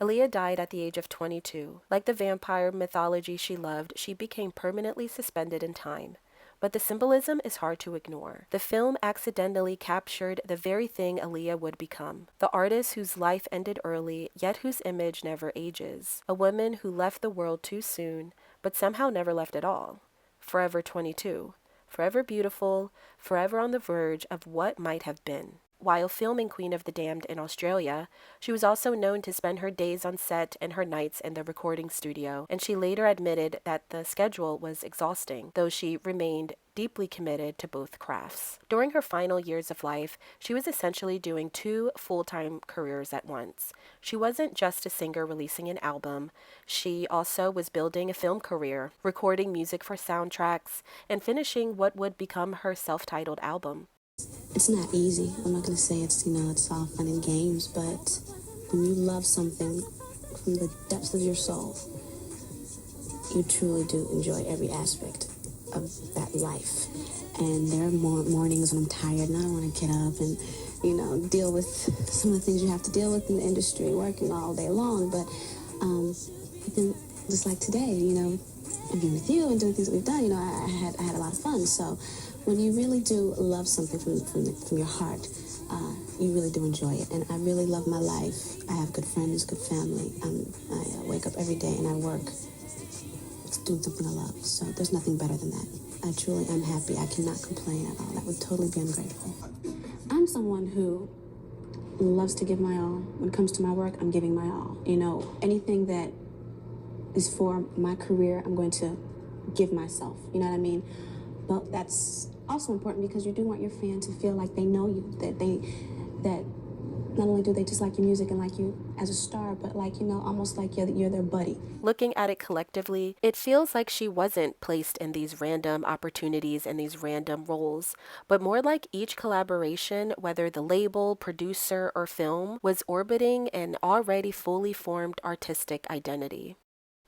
Aaliyah died at the age of 22. Like the vampire mythology she loved, she became permanently suspended in time. But the symbolism is hard to ignore. The film accidentally captured the very thing Aaliyah would become. The artist whose life ended early, yet whose image never ages. A woman who left the world too soon, but somehow never left at all. Forever 22. Forever beautiful, forever on the verge of what might have been. While filming Queen of the Damned in Australia, she was also known to spend her days on set and her nights in the recording studio, and she later admitted that the schedule was exhausting, though she remained deeply committed to both crafts. During her final years of life, she was essentially doing 2 full-time careers at once. She wasn't just a singer releasing an album, she also was building a film career, recording music for soundtracks, and finishing what would become her self-titled album. It's not easy. I'm not going to say it's all fun and games, but when you love something from the depths of your soul, you truly do enjoy every aspect of that life. And there are mornings when I'm tired and I don't want to get up and, deal with some of the things you have to deal with in the industry, working all day long. But then, just like today, and being with you and doing things that we've done, I had a lot of fun. So when you really do love something from your heart, you really do enjoy it. And I really love my life. I have good friends, good family. I wake up every day and I work doing something I love. So there's nothing better than that. I truly am happy. I cannot complain at all. That would totally be ungrateful. I'm someone who loves to give my all. When it comes to my work, I'm giving my all. Anything that is for my career, I'm going to give myself. You know what I mean? But that's also important because you do want your fan to feel like they know you, that not only do they just like your music and like you as a star, but almost like you're their buddy. Looking at it collectively, it feels like she wasn't placed in these random opportunities and these random roles, but more like each collaboration, whether the label, producer, or film, was orbiting an already fully formed artistic identity.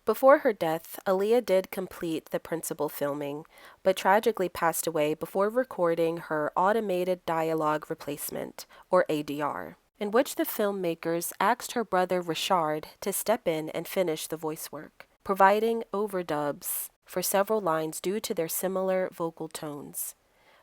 Before her death, Aaliyah did complete the principal filming, but tragically passed away before recording her automated dialogue replacement, or ADR, in which the filmmakers asked her brother Richard to step in and finish the voice work, providing overdubs for several lines due to their similar vocal tones.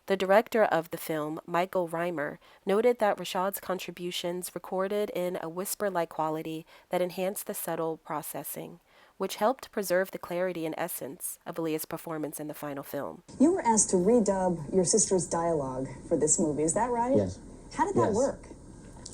The director of the film, Michael Reimer, noted that Rashad's contributions recorded in a whisper-like quality that enhanced the subtle processing, which helped preserve the clarity and essence of Aaliyah's performance in the final film. You were asked to redub your sister's dialogue for this movie, is that right? Yes. How did that work?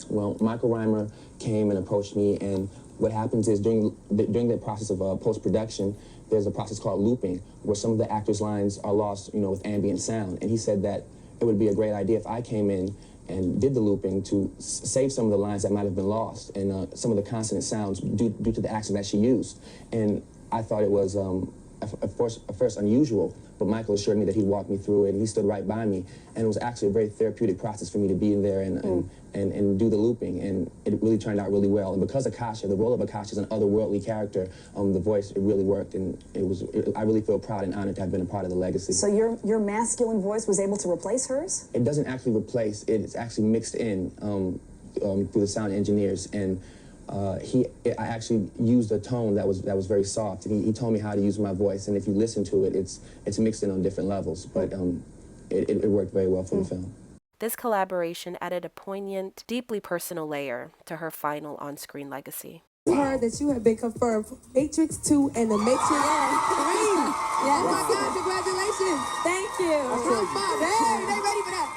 Well, Michael Reimer came and approached me, and what happens is during the process of post-production, there's a process called looping, where some of the actors' lines are lost, with ambient sound. And he said that it would be a great idea if I came in and did the looping to save some of the lines that might have been lost and some of the consonant sounds due to the accent that she used. And I thought it was, at first unusual, but Michael assured me that he'd walk me through it, and he stood right by me. And it was actually a very therapeutic process for me to be in there and do the looping, and it really turned out really well. And because Akasha, the role of Akasha is an otherworldly character, the voice, it really worked, and I really feel proud and honored to have been a part of the legacy. So your masculine voice was able to replace hers? It doesn't actually replace, it's actually mixed in through the sound engineers, and I actually used a tone that was very soft, and he told me how to use my voice, and if you listen to it, it's mixed in on different levels, but it worked very well for the film. This collaboration added a poignant, deeply personal layer to her final on-screen legacy. Heard that you have been confirmed for Matrix 2 and the Matrix 3. Yes. Oh my God, congratulations. Thank you. How far? Hey, they ready for that.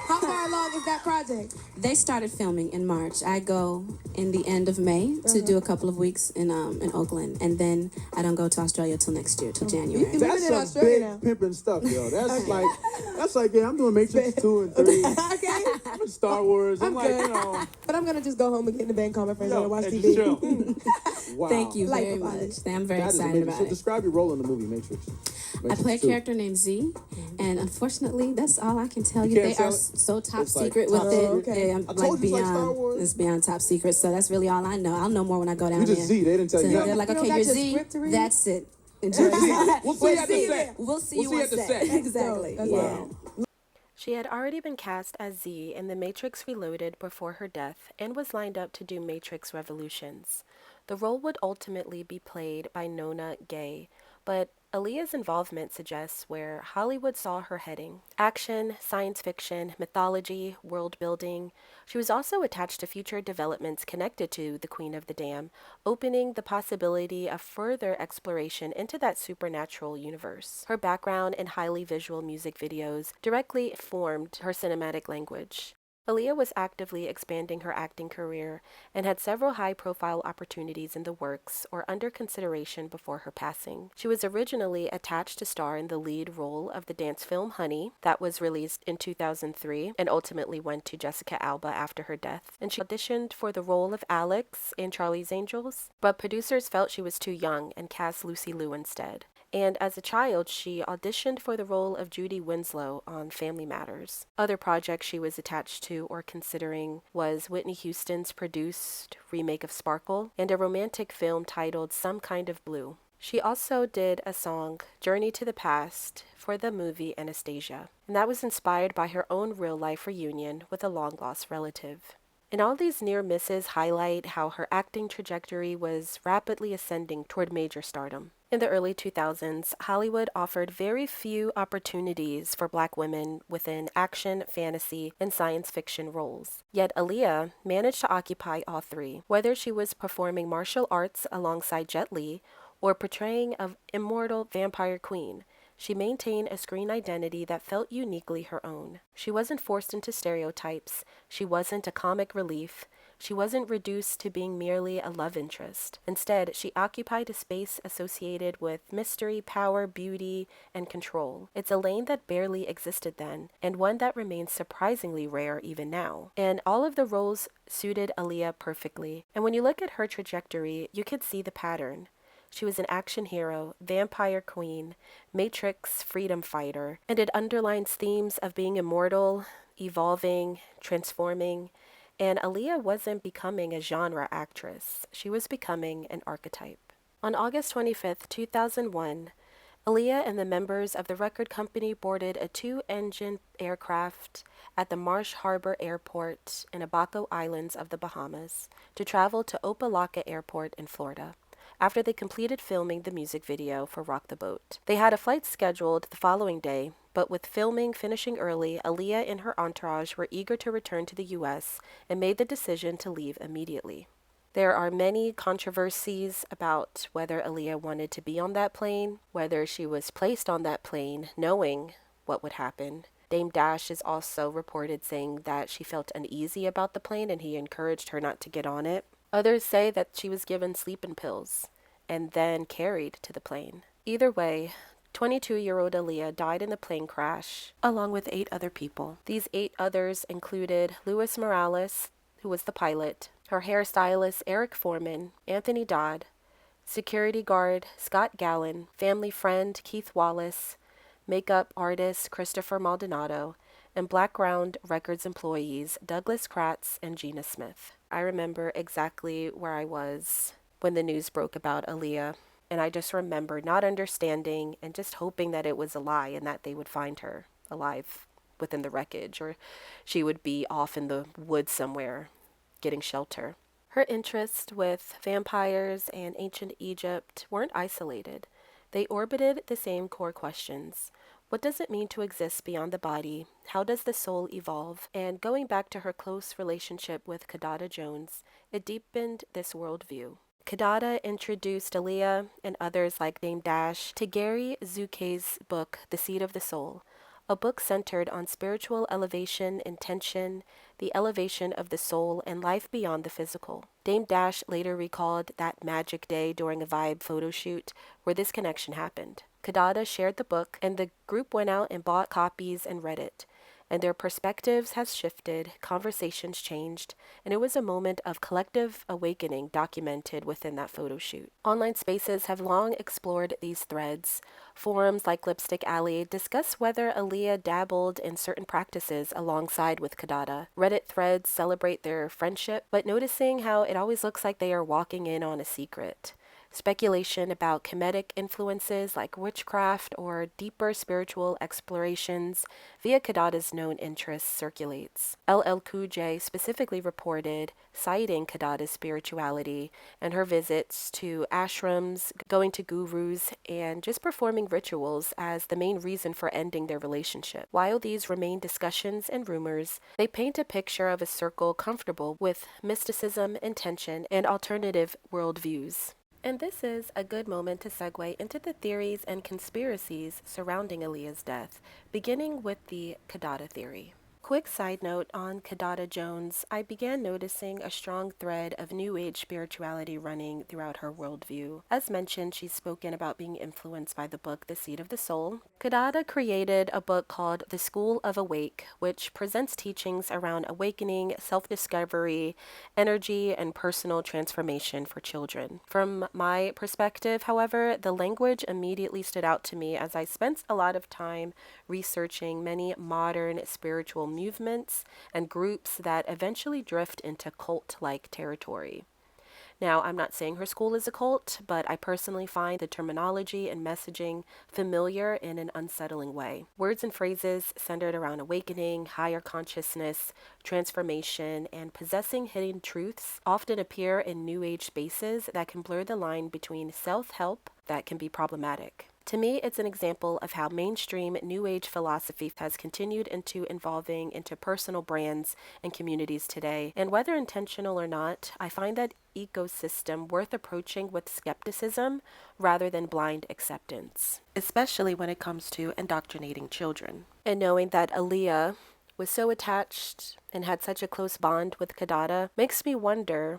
How far along is that project? They started filming in March. I go in the end of May to do a couple of weeks in Oakland, and then I don't go to Australia till next year, till January. That's some big pimping stuff, yo. That's like, yeah, I'm doing Matrix 2 and 3. Okay. I'm Star Wars. I'm like, good. you know. But I'm going to just go home and get in the bed and call my friends and watch and TV. chill. Wow. Thank you very Life of much. Alex. I'm very That is excited amazing. about So it. describe your role in the movie Matrix. I play a 2. character named Z, and unfortunately, that's all I can tell you. can't They are tell it? so top It's like secret top with it. secret? Yeah, I told you it's like Star Wars. It's beyond top secret. So that's really all I know. I'll know more when I go down You there. just Z. They didn't tell you So nothing. they're like, You don't okay, got you're your Z. script to read? That's it. We'll see you at the set. We'll see We'll you see on at the set. Exactly. That's Yeah. She had already been cast as Z in The Matrix Reloaded before her death and was lined up to do Matrix Revolutions. The role would ultimately be played by Nona Gay, but Aaliyah's involvement suggests where Hollywood saw her heading. Action, science fiction, mythology, world building. She was also attached to future developments connected to the Queen of the Dam, opening the possibility of further exploration into that supernatural universe. Her background in highly visual music videos directly formed her cinematic language. Aaliyah was actively expanding her acting career and had several high-profile opportunities in the works or under consideration before her passing. She was originally attached to star in the lead role of the dance film Honey, that was released in 2003 and ultimately went to Jessica Alba after her death. And she auditioned for the role of Alex in Charlie's Angels, but producers felt she was too young and cast Lucy Liu instead. And as a child, she auditioned for the role of Judy Winslow on Family Matters. Other projects she was attached to or considering was Whitney Houston's produced remake of Sparkle and a romantic film titled Some Kind of Blue. She also did a song, Journey to the Past, for the movie Anastasia, and that was inspired by her own real-life reunion with a long-lost relative. And all these near misses highlight how her acting trajectory was rapidly ascending toward major stardom. In the early 2000s, Hollywood offered very few opportunities for Black women within action, fantasy, and science fiction roles. Yet Aaliyah managed to occupy all three, whether she was performing martial arts alongside Jet Li or portraying an immortal vampire queen. She maintained a screen identity that felt uniquely her own. She wasn't forced into stereotypes. She wasn't a comic relief. She wasn't reduced to being merely a love interest. Instead, she occupied a space associated with mystery, power, beauty, and control. It's a lane that barely existed then, and one that remains surprisingly rare even now. And all of the roles suited Aaliyah perfectly. And when you look at her trajectory, you could see the pattern. She was an action hero, vampire queen, Matrix freedom fighter, and it underlines themes of being immortal, evolving, transforming, and Aaliyah wasn't becoming a genre actress. She was becoming an archetype. On August 25th, 2001, Aaliyah and the members of the record company boarded a 2-engine aircraft at the Marsh Harbor Airport in Abaco Islands of the Bahamas to travel to Opa-locka Airport in Florida, after they completed filming the music video for Rock the Boat. They had a flight scheduled the following day, but with filming finishing early, Aaliyah and her entourage were eager to return to the U.S. and made the decision to leave immediately. There are many controversies about whether Aaliyah wanted to be on that plane, whether she was placed on that plane knowing what would happen. Dame Dash is also reported saying that she felt uneasy about the plane and he encouraged her not to get on it. Others say that she was given sleeping pills and then carried to the plane. Either way, 22-year-old Aaliyah died in the plane crash, along with 8 other people. These 8 others included Luis Morales, who was the pilot, her hairstylist Eric Foreman, Anthony Dodd, security guard Scott Gallen, family friend Keith Wallace, makeup artist Christopher Maldonado, and Blackground Records employees Douglas Kratz and Gina Smith. I remember exactly where I was when the news broke about Aaliyah, and I just remember not understanding and just hoping that it was a lie and that they would find her alive within the wreckage, or she would be off in the woods somewhere getting shelter. Her interests with vampires and ancient Egypt weren't isolated. They orbited the same core questions. What does it mean to exist beyond the body? How does the soul evolve? And going back to her close relationship with Kidada Jones, it deepened this worldview. Kidada introduced Aaliyah and others like Dame Dash to Gary Zuke's book, The Seed of the Soul, a book centered on spiritual elevation, intention, the elevation of the soul, and life beyond the physical. Dame Dash later recalled that magic day during a Vibe photo shoot where this connection happened. Kidada shared the book, and the group went out and bought copies and read it. And their perspectives has shifted, conversations changed, and it was a moment of collective awakening documented within that photo shoot. Online spaces have long explored these threads. Forums like Lipstick Alley discuss whether Aaliyah dabbled in certain practices alongside with Kidada. Reddit threads celebrate their friendship, but noticing how it always looks like they are walking in on a secret. Speculation about Kemetic influences like witchcraft or deeper spiritual explorations via Kidada's known interests circulates. LL Cool J specifically reported citing Kidada's spirituality and her visits to ashrams, going to gurus, and just performing rituals as the main reason for ending their relationship. While these remain discussions and rumors, they paint a picture of a circle comfortable with mysticism, intention, and alternative worldviews. And this is a good moment to segue into the theories and conspiracies surrounding Aaliyah's death, beginning with the Kidada theory. Quick side note on Kidada Jones, I began noticing a strong thread of New Age spirituality running throughout her worldview. As mentioned, she's spoken about being influenced by the book The Seed of the Soul. Kidada created a book called The School of Awake, which presents teachings around awakening, self-discovery, energy, and personal transformation for children. From my perspective, however, the language immediately stood out to me as I spent a lot of time researching many modern spiritual movements and groups that eventually drift into cult-like territory. Now, I'm not saying her school is a cult, but I personally find the terminology and messaging familiar in an unsettling way. Words and phrases centered around awakening, higher consciousness, transformation, and possessing hidden truths often appear in New Age spaces that can blur the line between self-help that can be problematic. To me, it's an example of how mainstream New Age philosophy has continued into evolving into personal brands and communities today. And whether intentional or not, I find that ecosystem worth approaching with skepticism rather than blind acceptance, especially when it comes to indoctrinating children. And knowing that Aaliyah was so attached and had such a close bond with Kidada makes me wonder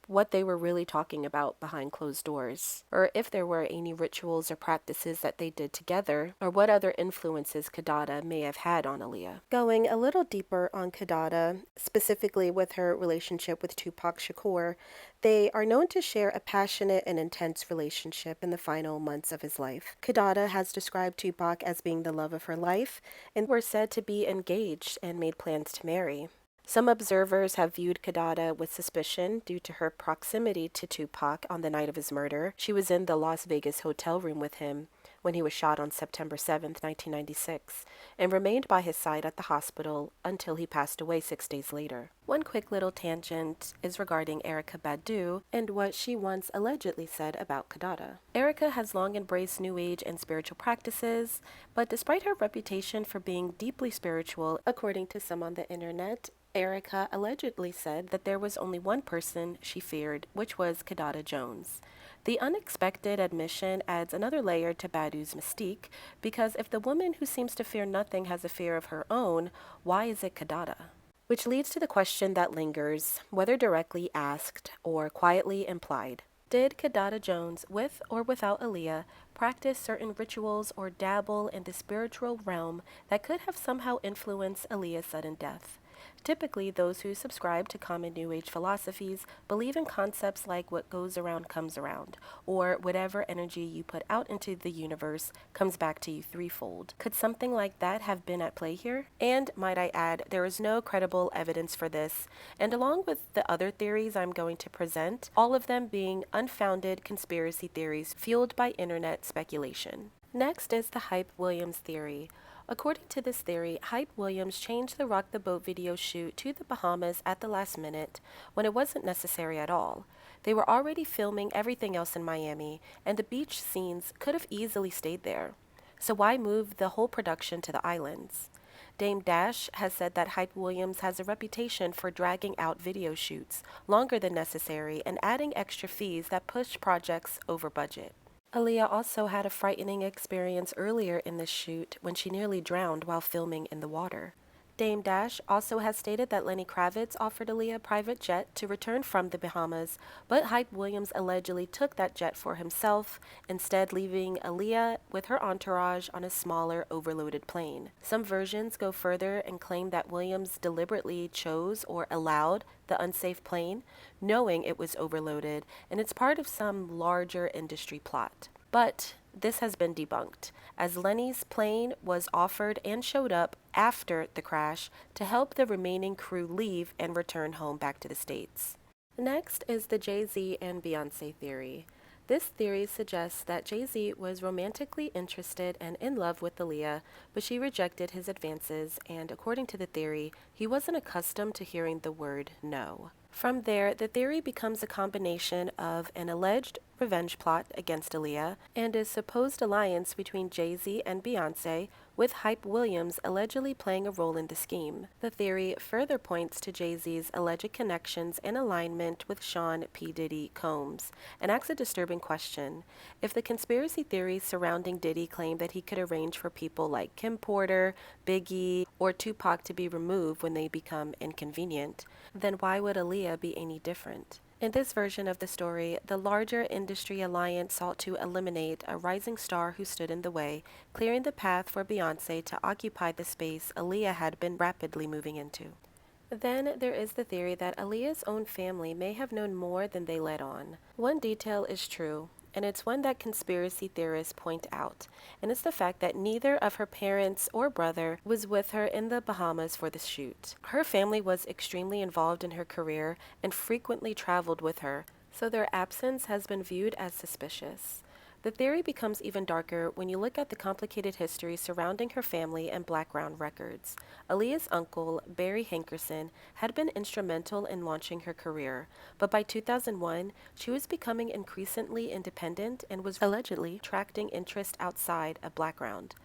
what they were really talking about behind closed doors, or if there were any rituals or practices that they did together, or what other influences Kidada may have had on Aaliyah. Going a little deeper on Kidada, specifically with her relationship with Tupac Shakur, they are known to share a passionate and intense relationship in the final months of his life. Kidada has described Tupac as being the love of her life, and were said to be engaged and made plans to marry. Some observers have viewed Kidada with suspicion due to her proximity to Tupac on the night of his murder. She was in the Las Vegas hotel room with him when he was shot on September 7th, 1996, and remained by his side at the hospital until he passed away 6 days later. One quick little tangent is regarding Erykah Badu and what she once allegedly said about Kidada. Erykah has long embraced New Age and spiritual practices, but despite her reputation for being deeply spiritual, according to some on the internet, Erykah allegedly said that there was only one person she feared, which was Kidada Jones. The unexpected admission adds another layer to Badu's mystique, because if the woman who seems to fear nothing has a fear of her own, why is it Kidada? Which leads to the question that lingers, whether directly asked or quietly implied. Did Kidada Jones, with or without Aaliyah, practice certain rituals or dabble in the spiritual realm that could have somehow influenced Aaliyah's sudden death? Typically, those who subscribe to common New Age philosophies believe in concepts like what goes around comes around, or whatever energy you put out into the universe comes back to you threefold. Could something like that have been at play here? And, might I add, there is no credible evidence for this, and along with the other theories I'm going to present, all of them being unfounded conspiracy theories fueled by internet speculation. Next is the Hype Williams theory. According to this theory, Hype Williams changed the Rock the Boat video shoot to the Bahamas at the last minute when it wasn't necessary at all. They were already filming everything else in Miami, and the beach scenes could have easily stayed there. So why move the whole production to the islands? Dame Dash has said that Hype Williams has a reputation for dragging out video shoots longer than necessary and adding extra fees that push projects over budget. Aaliyah also had a frightening experience earlier in this shoot when she nearly drowned while filming in the water. Dame Dash also has stated that Lenny Kravitz offered Aaliyah a private jet to return from the Bahamas, but Hype Williams allegedly took that jet for himself, instead leaving Aaliyah with her entourage on a smaller, overloaded plane. Some versions go further and claim that Williams deliberately chose or allowed the unsafe plane, knowing it was overloaded, and it's part of some larger industry plot. But this has been debunked, as Lenny's plane was offered and showed up after the crash to help the remaining crew leave and return home back to the States. Next is the Jay-Z and Beyoncé theory. This theory suggests that Jay-Z was romantically interested and in love with Aaliyah, but she rejected his advances, and according to the theory, he wasn't accustomed to hearing the word no. From there, the theory becomes a combination of an alleged revenge plot against Aaliyah and a supposed alliance between Jay-Z and Beyoncé, with Hype Williams allegedly playing a role in the scheme. The theory further points to Jay-Z's alleged connections and alignment with Sean P. Diddy Combs, and asks a disturbing question. If the conspiracy theories surrounding Diddy claim that he could arrange for people like Kim Porter, Biggie, or Tupac to be removed when they become inconvenient, then why would Aaliyah be any different? In this version of the story, the larger industry alliance sought to eliminate a rising star who stood in the way, clearing the path for Beyoncé to occupy the space Aaliyah had been rapidly moving into. Then there is the theory that Aaliyah's own family may have known more than they let on. One detail is true, and it's one that conspiracy theorists point out, and it's the fact that neither of her parents or brother was with her in the Bahamas for the shoot. Her family was extremely involved in her career and frequently traveled with her, so their absence has been viewed as suspicious. The theory becomes even darker when you look at the complicated history surrounding her family and background records. Aaliyah's uncle, Barry Hankerson, had been instrumental in launching her career, but by 2001, she was becoming increasingly independent and was allegedly attracting interest outside a background.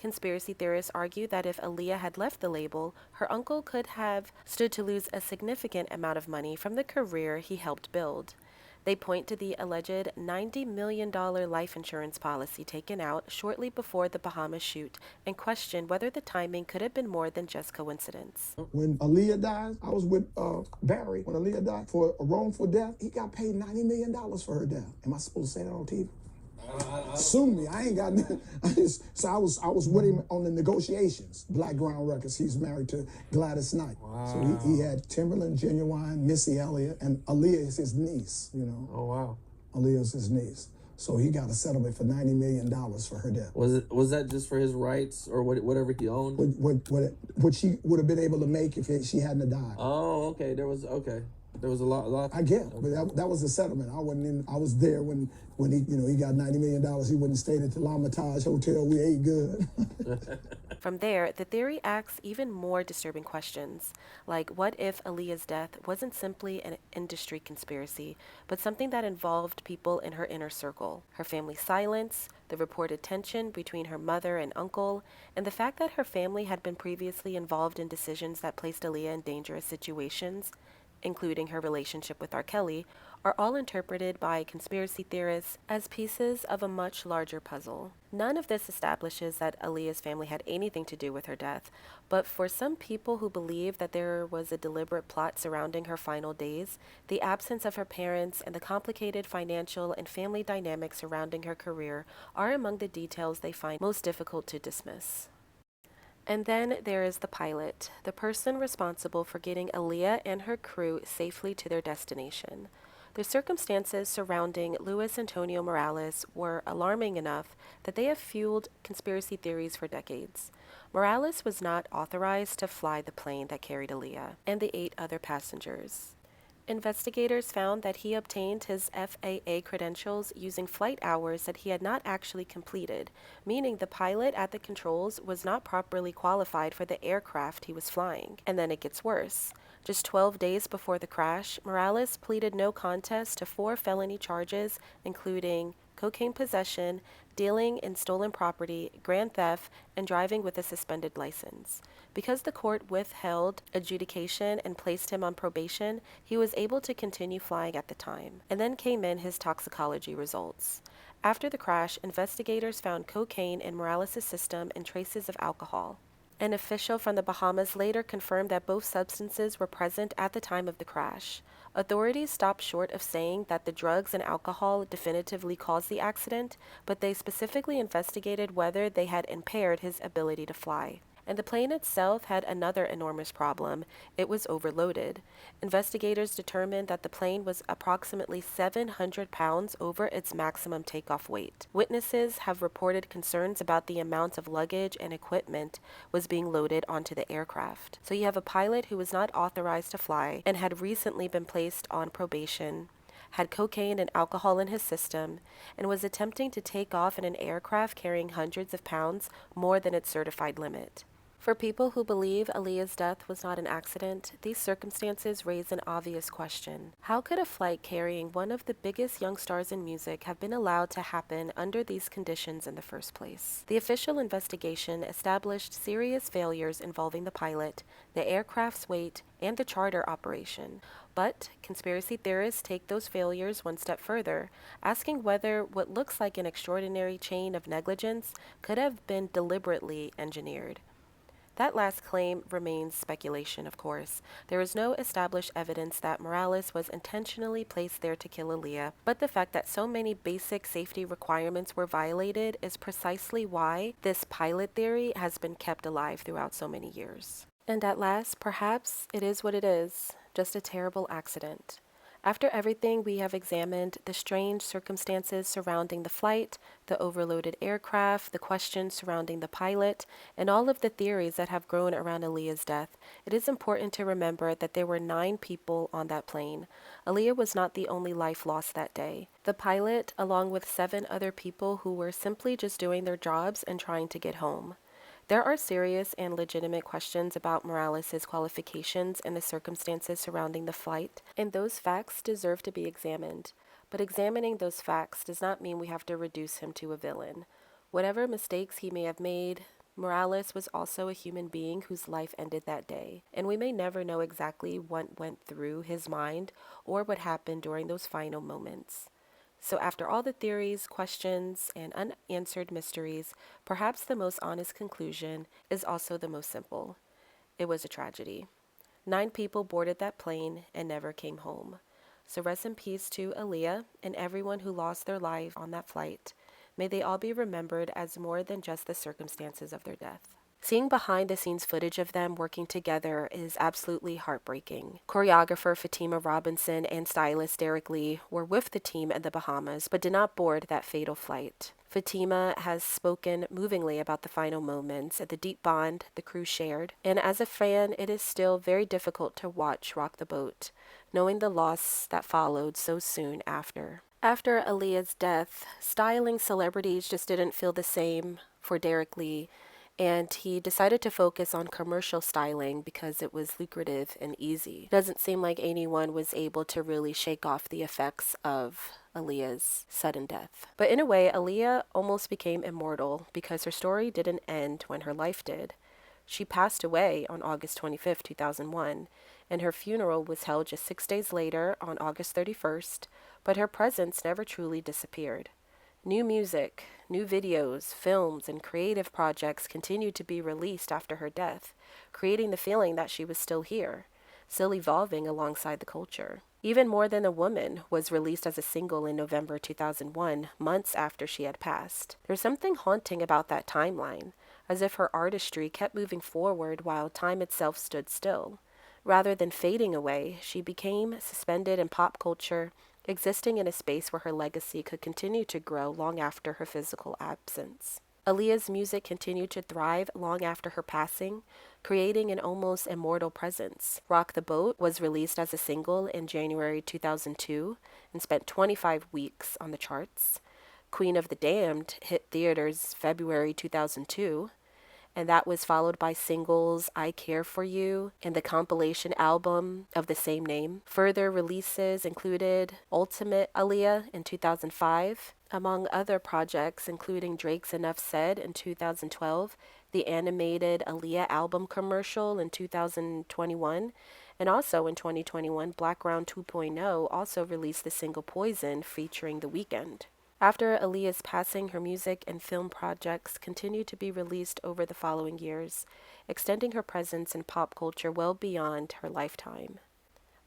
Conspiracy theorists argue that if Aaliyah had left the label, her uncle could have stood to lose a significant amount of money from the career he helped build. They point to the alleged $90 million life insurance policy taken out shortly before the Bahamas shoot and question whether the timing could have been more than just coincidence. When Aaliyah died, I was with Barry. When Aaliyah died for a wrongful death, he got paid $90 million for her death. Am I supposed to say that on TV? Sue me. I ain't got nothing. So I was with him on the negotiations. Black Ground Records. He's married to Gladys Knight. Wow. So he had Timberland, Genuine, Missy Elliott, and Aaliyah is his niece, you know. Oh, wow. Aaliyah is his niece. So he got a settlement for $90 million for her death. Was that just for his rights or whatever he owned? What she would have been able to make if she hadn't died. Oh, okay. There was a lot. I get, but that was the settlement. I wasn't in. I was there when he, he got $90 million. He wouldn't stayed at the L'Hermitage Hotel. We ate good. From there, the theory asks even more disturbing questions, like what if Aaliyah's death wasn't simply an industry conspiracy, but something that involved people in her inner circle, her family's silence, the reported tension between her mother and uncle, and the fact that her family had been previously involved in decisions that placed Aaliyah in dangerous situations, including her relationship with R. Kelly, are all interpreted by conspiracy theorists as pieces of a much larger puzzle. None of this establishes that Aaliyah's family had anything to do with her death, but for some people who believe that there was a deliberate plot surrounding her final days, the absence of her parents and the complicated financial and family dynamics surrounding her career are among the details they find most difficult to dismiss. And then there is the pilot, the person responsible for getting Aaliyah and her crew safely to their destination. The circumstances surrounding Luis Antonio Morales were alarming enough that they have fueled conspiracy theories for decades. Morales was not authorized to fly the plane that carried Aaliyah and the 8 other passengers. Investigators found that he obtained his FAA credentials using flight hours that he had not actually completed, meaning the pilot at the controls was not properly qualified for the aircraft he was flying. And then it gets worse. Just 12 days before the crash, Morales pleaded no contest to 4 felony charges, including cocaine possession, dealing in stolen property, grand theft, and driving with a suspended license. Because the court withheld adjudication and placed him on probation, he was able to continue flying at the time. And then came in his toxicology results. After the crash, investigators found cocaine in Morales' system and traces of alcohol. An official from the Bahamas later confirmed that both substances were present at the time of the crash. Authorities stopped short of saying that the drugs and alcohol definitively caused the accident, but they specifically investigated whether they had impaired his ability to fly. And the plane itself had another enormous problem. It was overloaded. Investigators determined that the plane was approximately 700 pounds over its maximum takeoff weight. Witnesses have reported concerns about the amount of luggage and equipment was being loaded onto the aircraft. So you have a pilot who was not authorized to fly and had recently been placed on probation, had cocaine and alcohol in his system, and was attempting to take off in an aircraft carrying hundreds of pounds more than its certified limit. For people who believe Aaliyah's death was not an accident, these circumstances raise an obvious question. How could a flight carrying one of the biggest young stars in music have been allowed to happen under these conditions in the first place? The official investigation established serious failures involving the pilot, the aircraft's weight, and the charter operation. But conspiracy theorists take those failures one step further, asking whether what looks like an extraordinary chain of negligence could have been deliberately engineered. That last claim remains speculation, of course. There is no established evidence that Morales was intentionally placed there to kill Aaliyah, but the fact that so many basic safety requirements were violated is precisely why this pilot theory has been kept alive throughout so many years. And at last, perhaps it is what it is, just a terrible accident. After everything we have examined, the strange circumstances surrounding the flight, the overloaded aircraft, the questions surrounding the pilot, and all of the theories that have grown around Aaliyah's death, it is important to remember that there were 9 people on that plane. Aaliyah was not the only life lost that day. The pilot, along with 7 other people who were simply just doing their jobs and trying to get home. There are serious and legitimate questions about Morales' qualifications and the circumstances surrounding the flight, and those facts deserve to be examined. But examining those facts does not mean we have to reduce him to a villain. Whatever mistakes he may have made, Morales was also a human being whose life ended that day, and we may never know exactly what went through his mind or what happened during those final moments. So after all the theories, questions, and unanswered mysteries, perhaps the most honest conclusion is also the most simple. It was a tragedy. 9 people boarded that plane and never came home. So rest in peace to Aaliyah and everyone who lost their life on that flight. May they all be remembered as more than just the circumstances of their death. Seeing behind-the-scenes footage of them working together is absolutely heartbreaking. Choreographer Fatima Robinson and stylist Derek Lee were with the team in the Bahamas, but did not board that fatal flight. Fatima has spoken movingly about the final moments and the deep bond the crew shared, and as a fan, it is still very difficult to watch Rock the Boat, knowing the loss that followed so soon after. After Aaliyah's death, styling celebrities just didn't feel the same for Derek Lee, and he decided to focus on commercial styling because it was lucrative and easy. It doesn't seem like anyone was able to really shake off the effects of Aaliyah's sudden death. But in a way, Aaliyah almost became immortal because her story didn't end when her life did. She passed away on August 25, 2001, and her funeral was held just 6 days later on August 31st, but her presence never truly disappeared. New music, new videos, films, and creative projects continued to be released after her death, creating the feeling that she was still here, still evolving alongside the culture. Even More Than a Woman was released as a single in November 2001, months after she had passed. There's something haunting about that timeline. as if her artistry kept moving forward while time itself stood still. Rather than fading away, she became suspended in pop culture, existing in a space where her legacy could continue to grow long after her physical absence. Aaliyah's music continued to thrive long after her passing, creating an almost immortal presence. Rock the Boat was released as a single in January 2002 and spent 25 weeks on the charts. Queen of the Damned hit theaters February 2002, and that was followed by singles I Care For You and the compilation album of the same name. Further releases included Ultimate Aaliyah in 2005, among other projects including Drake's Enough Said in 2012, the animated Aaliyah album commercial in 2021, and also in 2021, Blackground 2.0 also released the single Poison featuring The Weeknd. After Aaliyah's passing, her music and film projects continued to be released over the following years, extending her presence in pop culture well beyond her lifetime.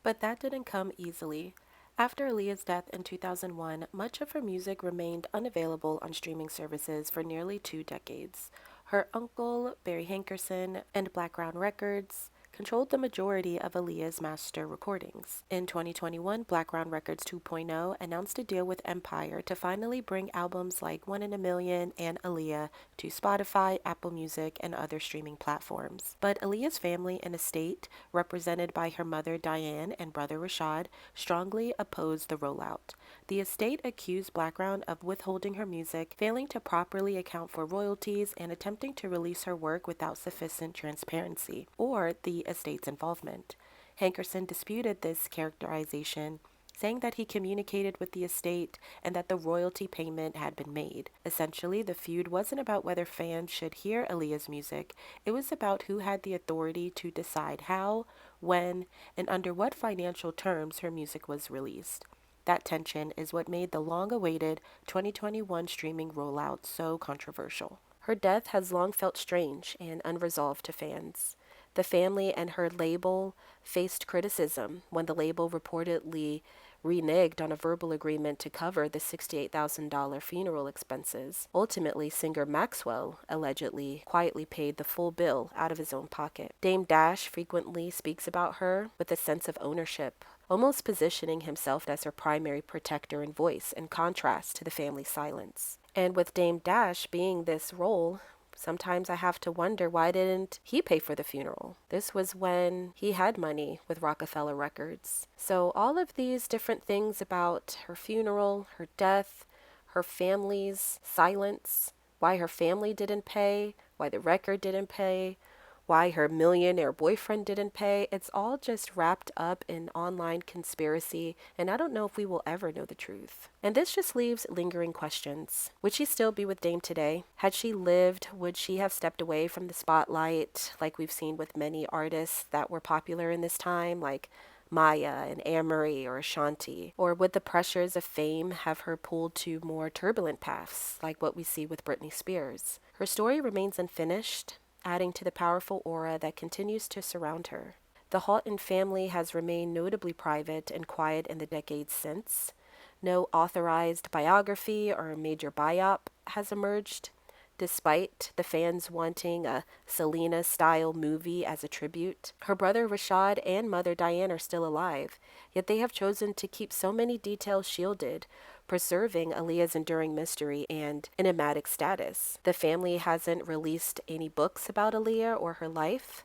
But that didn't come easily. After Aaliyah's death in 2001, much of her music remained unavailable on streaming services for nearly 2 decades. Her uncle, Barry Hankerson, and Blackground Records controlled the majority of Aaliyah's master recordings. In 2021, Blackground Records 2.0 announced a deal with Empire to finally bring albums like One in a Million and Aaliyah to Spotify, Apple Music, and other streaming platforms. But Aaliyah's family and estate, represented by her mother Diane and brother Rashad, strongly opposed the rollout. The estate accused Blackground of withholding her music, failing to properly account for royalties, and attempting to release her work without sufficient transparency, or the estate's involvement. Hankerson disputed this characterization, saying that he communicated with the estate and that the royalty payment had been made. Essentially, the feud wasn't about whether fans should hear Aaliyah's music, it was about who had the authority to decide how, when, and under what financial terms her music was released. That tension is what made the long-awaited 2021 streaming rollout so controversial. Her death has long felt strange and unresolved to fans. The family and her label faced criticism when the label reportedly reneged on a verbal agreement to cover the $68,000 funeral expenses. Ultimately, singer Maxwell allegedly quietly paid the full bill out of his own pocket. Dame Dash frequently speaks about her with a sense of ownership, almost positioning himself as her primary protector and voice, in contrast to the family's silence. And with Dame Dash being this role, sometimes I have to wonder, why didn't he pay for the funeral? This was when he had money with Rockefeller Records. So all of these different things about her funeral, her death, her family's silence, why her family didn't pay, why the record didn't pay, why her millionaire boyfriend didn't pay, it's all just wrapped up in online conspiracy, and I don't know if we will ever know the truth. And this just leaves lingering questions. Would she still be with Dame today? Had she lived, would she have stepped away from the spotlight like we've seen with many artists that were popular in this time, like Maya and Anne-Marie or Ashanti? Or would the pressures of fame have her pulled to more turbulent paths, like what we see with Britney Spears? Her story remains unfinished, adding to the powerful aura that continues to surround her. The Houghton family has remained notably private and quiet in the decades since. No authorized biography or major biop has emerged, despite the fans wanting a Selena-style movie as a tribute. Her brother Rashad and mother Diane are still alive, yet they have chosen to keep so many details shielded, preserving Aaliyah's enduring mystery and enigmatic status. The family hasn't released any books about Aaliyah or her life.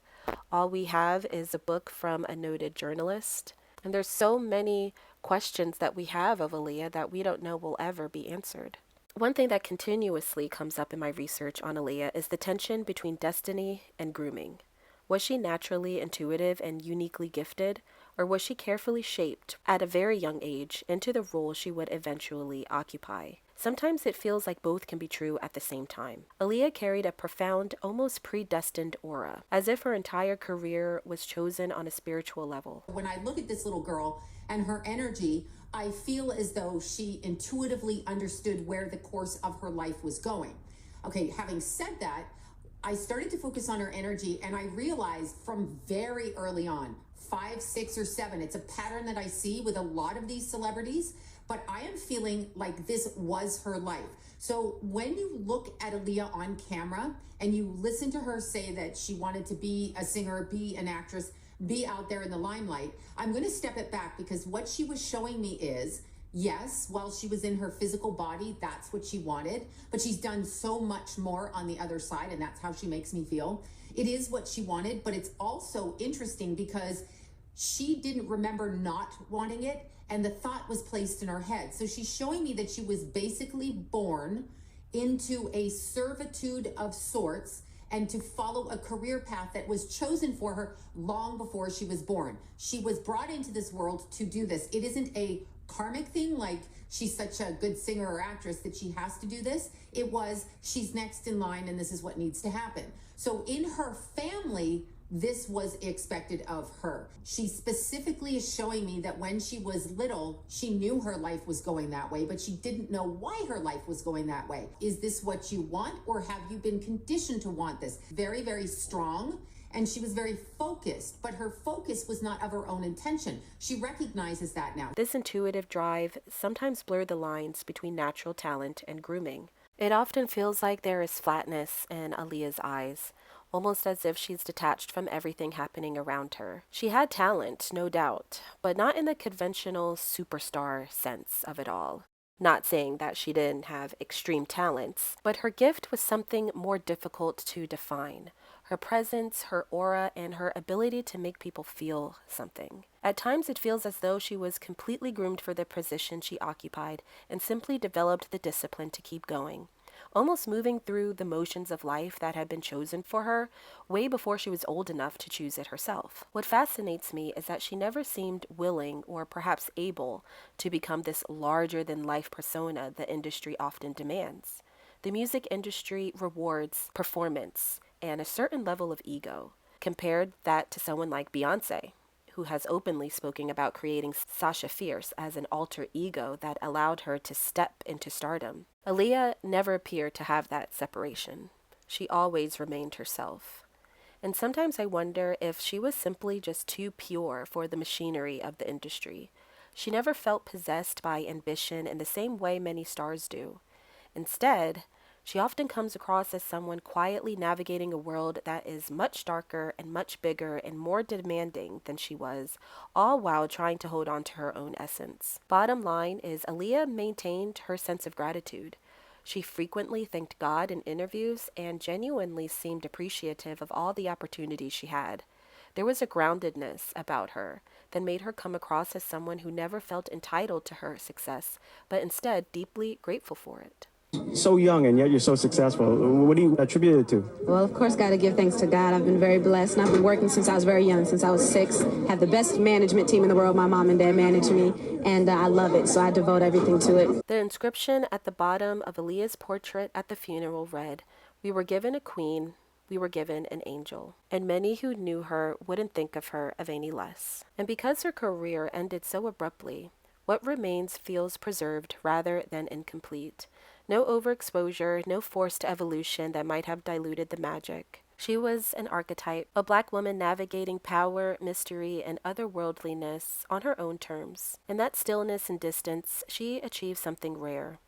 All we have is a book from a noted journalist. And there's so many questions that we have of Aaliyah that we don't know will ever be answered. One thing that continuously comes up in my research on Aaliyah is the tension between destiny and grooming. Was she naturally intuitive and uniquely gifted, or was she carefully shaped at a very young age into the role she would eventually occupy? Sometimes it feels like both can be true at the same time. Aaliyah carried a profound, almost predestined aura, as if her entire career was chosen on a spiritual level. When I look at this little girl and her energy, I feel as though she intuitively understood where the course of her life was going. Okay, having said that, I started to focus on her energy, and I realized from very early on, 5, 6, or 7, it's a pattern that I see with a lot of these celebrities, but I am feeling like this was her life. So when you look at Aaliyah on camera and you listen to her say that she wanted to be a singer, be an actress, be out there in the limelight, I'm going to step it back, because what she was showing me is, yes, while she was in her physical body, that's what she wanted, but she's done so much more on the other side, and that's how she makes me feel. It is what she wanted, but it's also interesting because she didn't remember not wanting it, and the thought was placed in her head. So she's showing me that she was basically born into a servitude of sorts and to follow a career path that was chosen for her long before she was born. She was brought into this world to do this. It isn't a karmic thing, like she's such a good singer or actress that she has to do this. It was, she's next in line and this is what needs to happen. So in her family, this was expected of her. She specifically is showing me that when she was little, she knew her life was going that way, but she didn't know why her life was going that way. Is this what you want, or have you been conditioned to want this? Very, very strong. And she was very focused, but her focus was not of her own intention. She recognizes that now. This intuitive drive sometimes blurs the lines between natural talent and grooming. It often feels like there is flatness in Aaliyah's eyes, almost as if she's detached from everything happening around her. She had talent, no doubt, but not in the conventional superstar sense of it all. Not saying that she didn't have extreme talents, but her gift was something more difficult to define. Her presence, her aura, and her ability to make people feel something. At times it feels as though she was completely groomed for the position she occupied and simply developed the discipline to keep going, almost moving through the motions of life that had been chosen for her way before she was old enough to choose it herself. What fascinates me is that she never seemed willing or perhaps able to become this larger-than-life persona the industry often demands. The music industry rewards performance and a certain level of ego. Compared that to someone like Beyonce, who has openly spoken about creating Sasha Fierce as an alter ego that allowed her to step into stardom. Aaliyah never appeared to have that separation. She always remained herself. And sometimes I wonder if she was simply just too pure for the machinery of the industry. She never felt possessed by ambition in the same way many stars do. Instead, she often comes across as someone quietly navigating a world that is much darker and much bigger and more demanding than she was, all while trying to hold on to her own essence. Bottom line is, Aaliyah maintained her sense of gratitude. She frequently thanked God in interviews and genuinely seemed appreciative of all the opportunities she had. There was a groundedness about her that made her come across as someone who never felt entitled to her success, but instead deeply grateful for it. So young and yet you're so successful. What do you attribute it to? Well, of course, got to give thanks to God. I've been very blessed, and I've been working since I was very young, since I was 6. Have the best management team in the world. My mom and dad manage me, and I love it, so I devote everything to it. The inscription at the bottom of Aaliyah's portrait at the funeral read, "We were given a queen, we were given an angel," and many who knew her wouldn't think of her of any less. And because her career ended so abruptly, what remains feels preserved rather than incomplete. No overexposure, no forced evolution that might have diluted the magic. She was an archetype, a Black woman navigating power, mystery, and otherworldliness on her own terms. In that stillness and distance, she achieved something rare.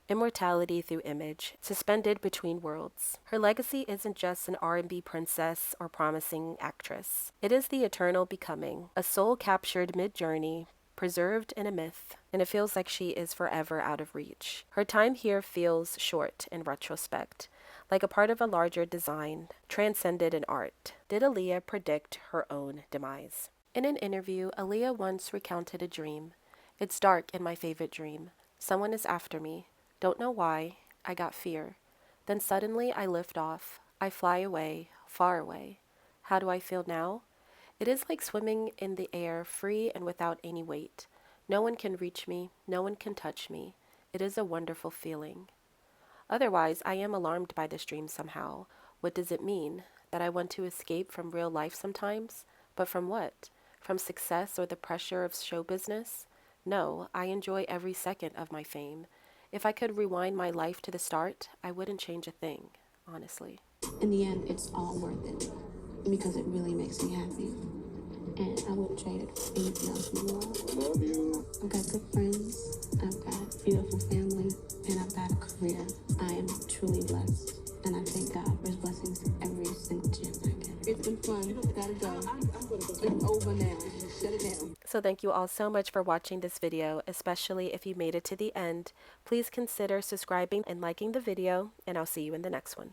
Immortality through image, suspended between worlds. Her legacy isn't just an R&B princess or promising actress. It is the eternal becoming, a soul captured mid-journey, preserved in a myth, and it feels like she is forever out of reach. Her time here feels short in retrospect, like a part of a larger design, transcended in art. Did Aaliyah predict her own demise? In an interview, Aaliyah once recounted a dream. "It's dark in my favorite dream. Someone is after me. Don't know why. I got fear. Then suddenly I lift off. I fly away, far away. How do I feel now? It is like swimming in the air, free and without any weight. No one can reach me. No one can touch me. It is a wonderful feeling. Otherwise, I am alarmed by this dream somehow. What does it mean? That I want to escape from real life sometimes? But from what? From success or the pressure of show business? No, I enjoy every second of my fame. If I could rewind my life to the start, I wouldn't change a thing, honestly." In the end, it's all worth it because it really makes me happy. And I wouldn't trade it for anything else in the world. Love you. I've got good friends, I've got a beautiful family, and I've got a career. I am truly blessed. And I thank God for his blessings every single chance I get. It's been fun. Gotta go. It's over now. Shut it down. So thank you all so much for watching this video, especially if you made it to the end. Please consider subscribing and liking the video, and I'll see you in the next one.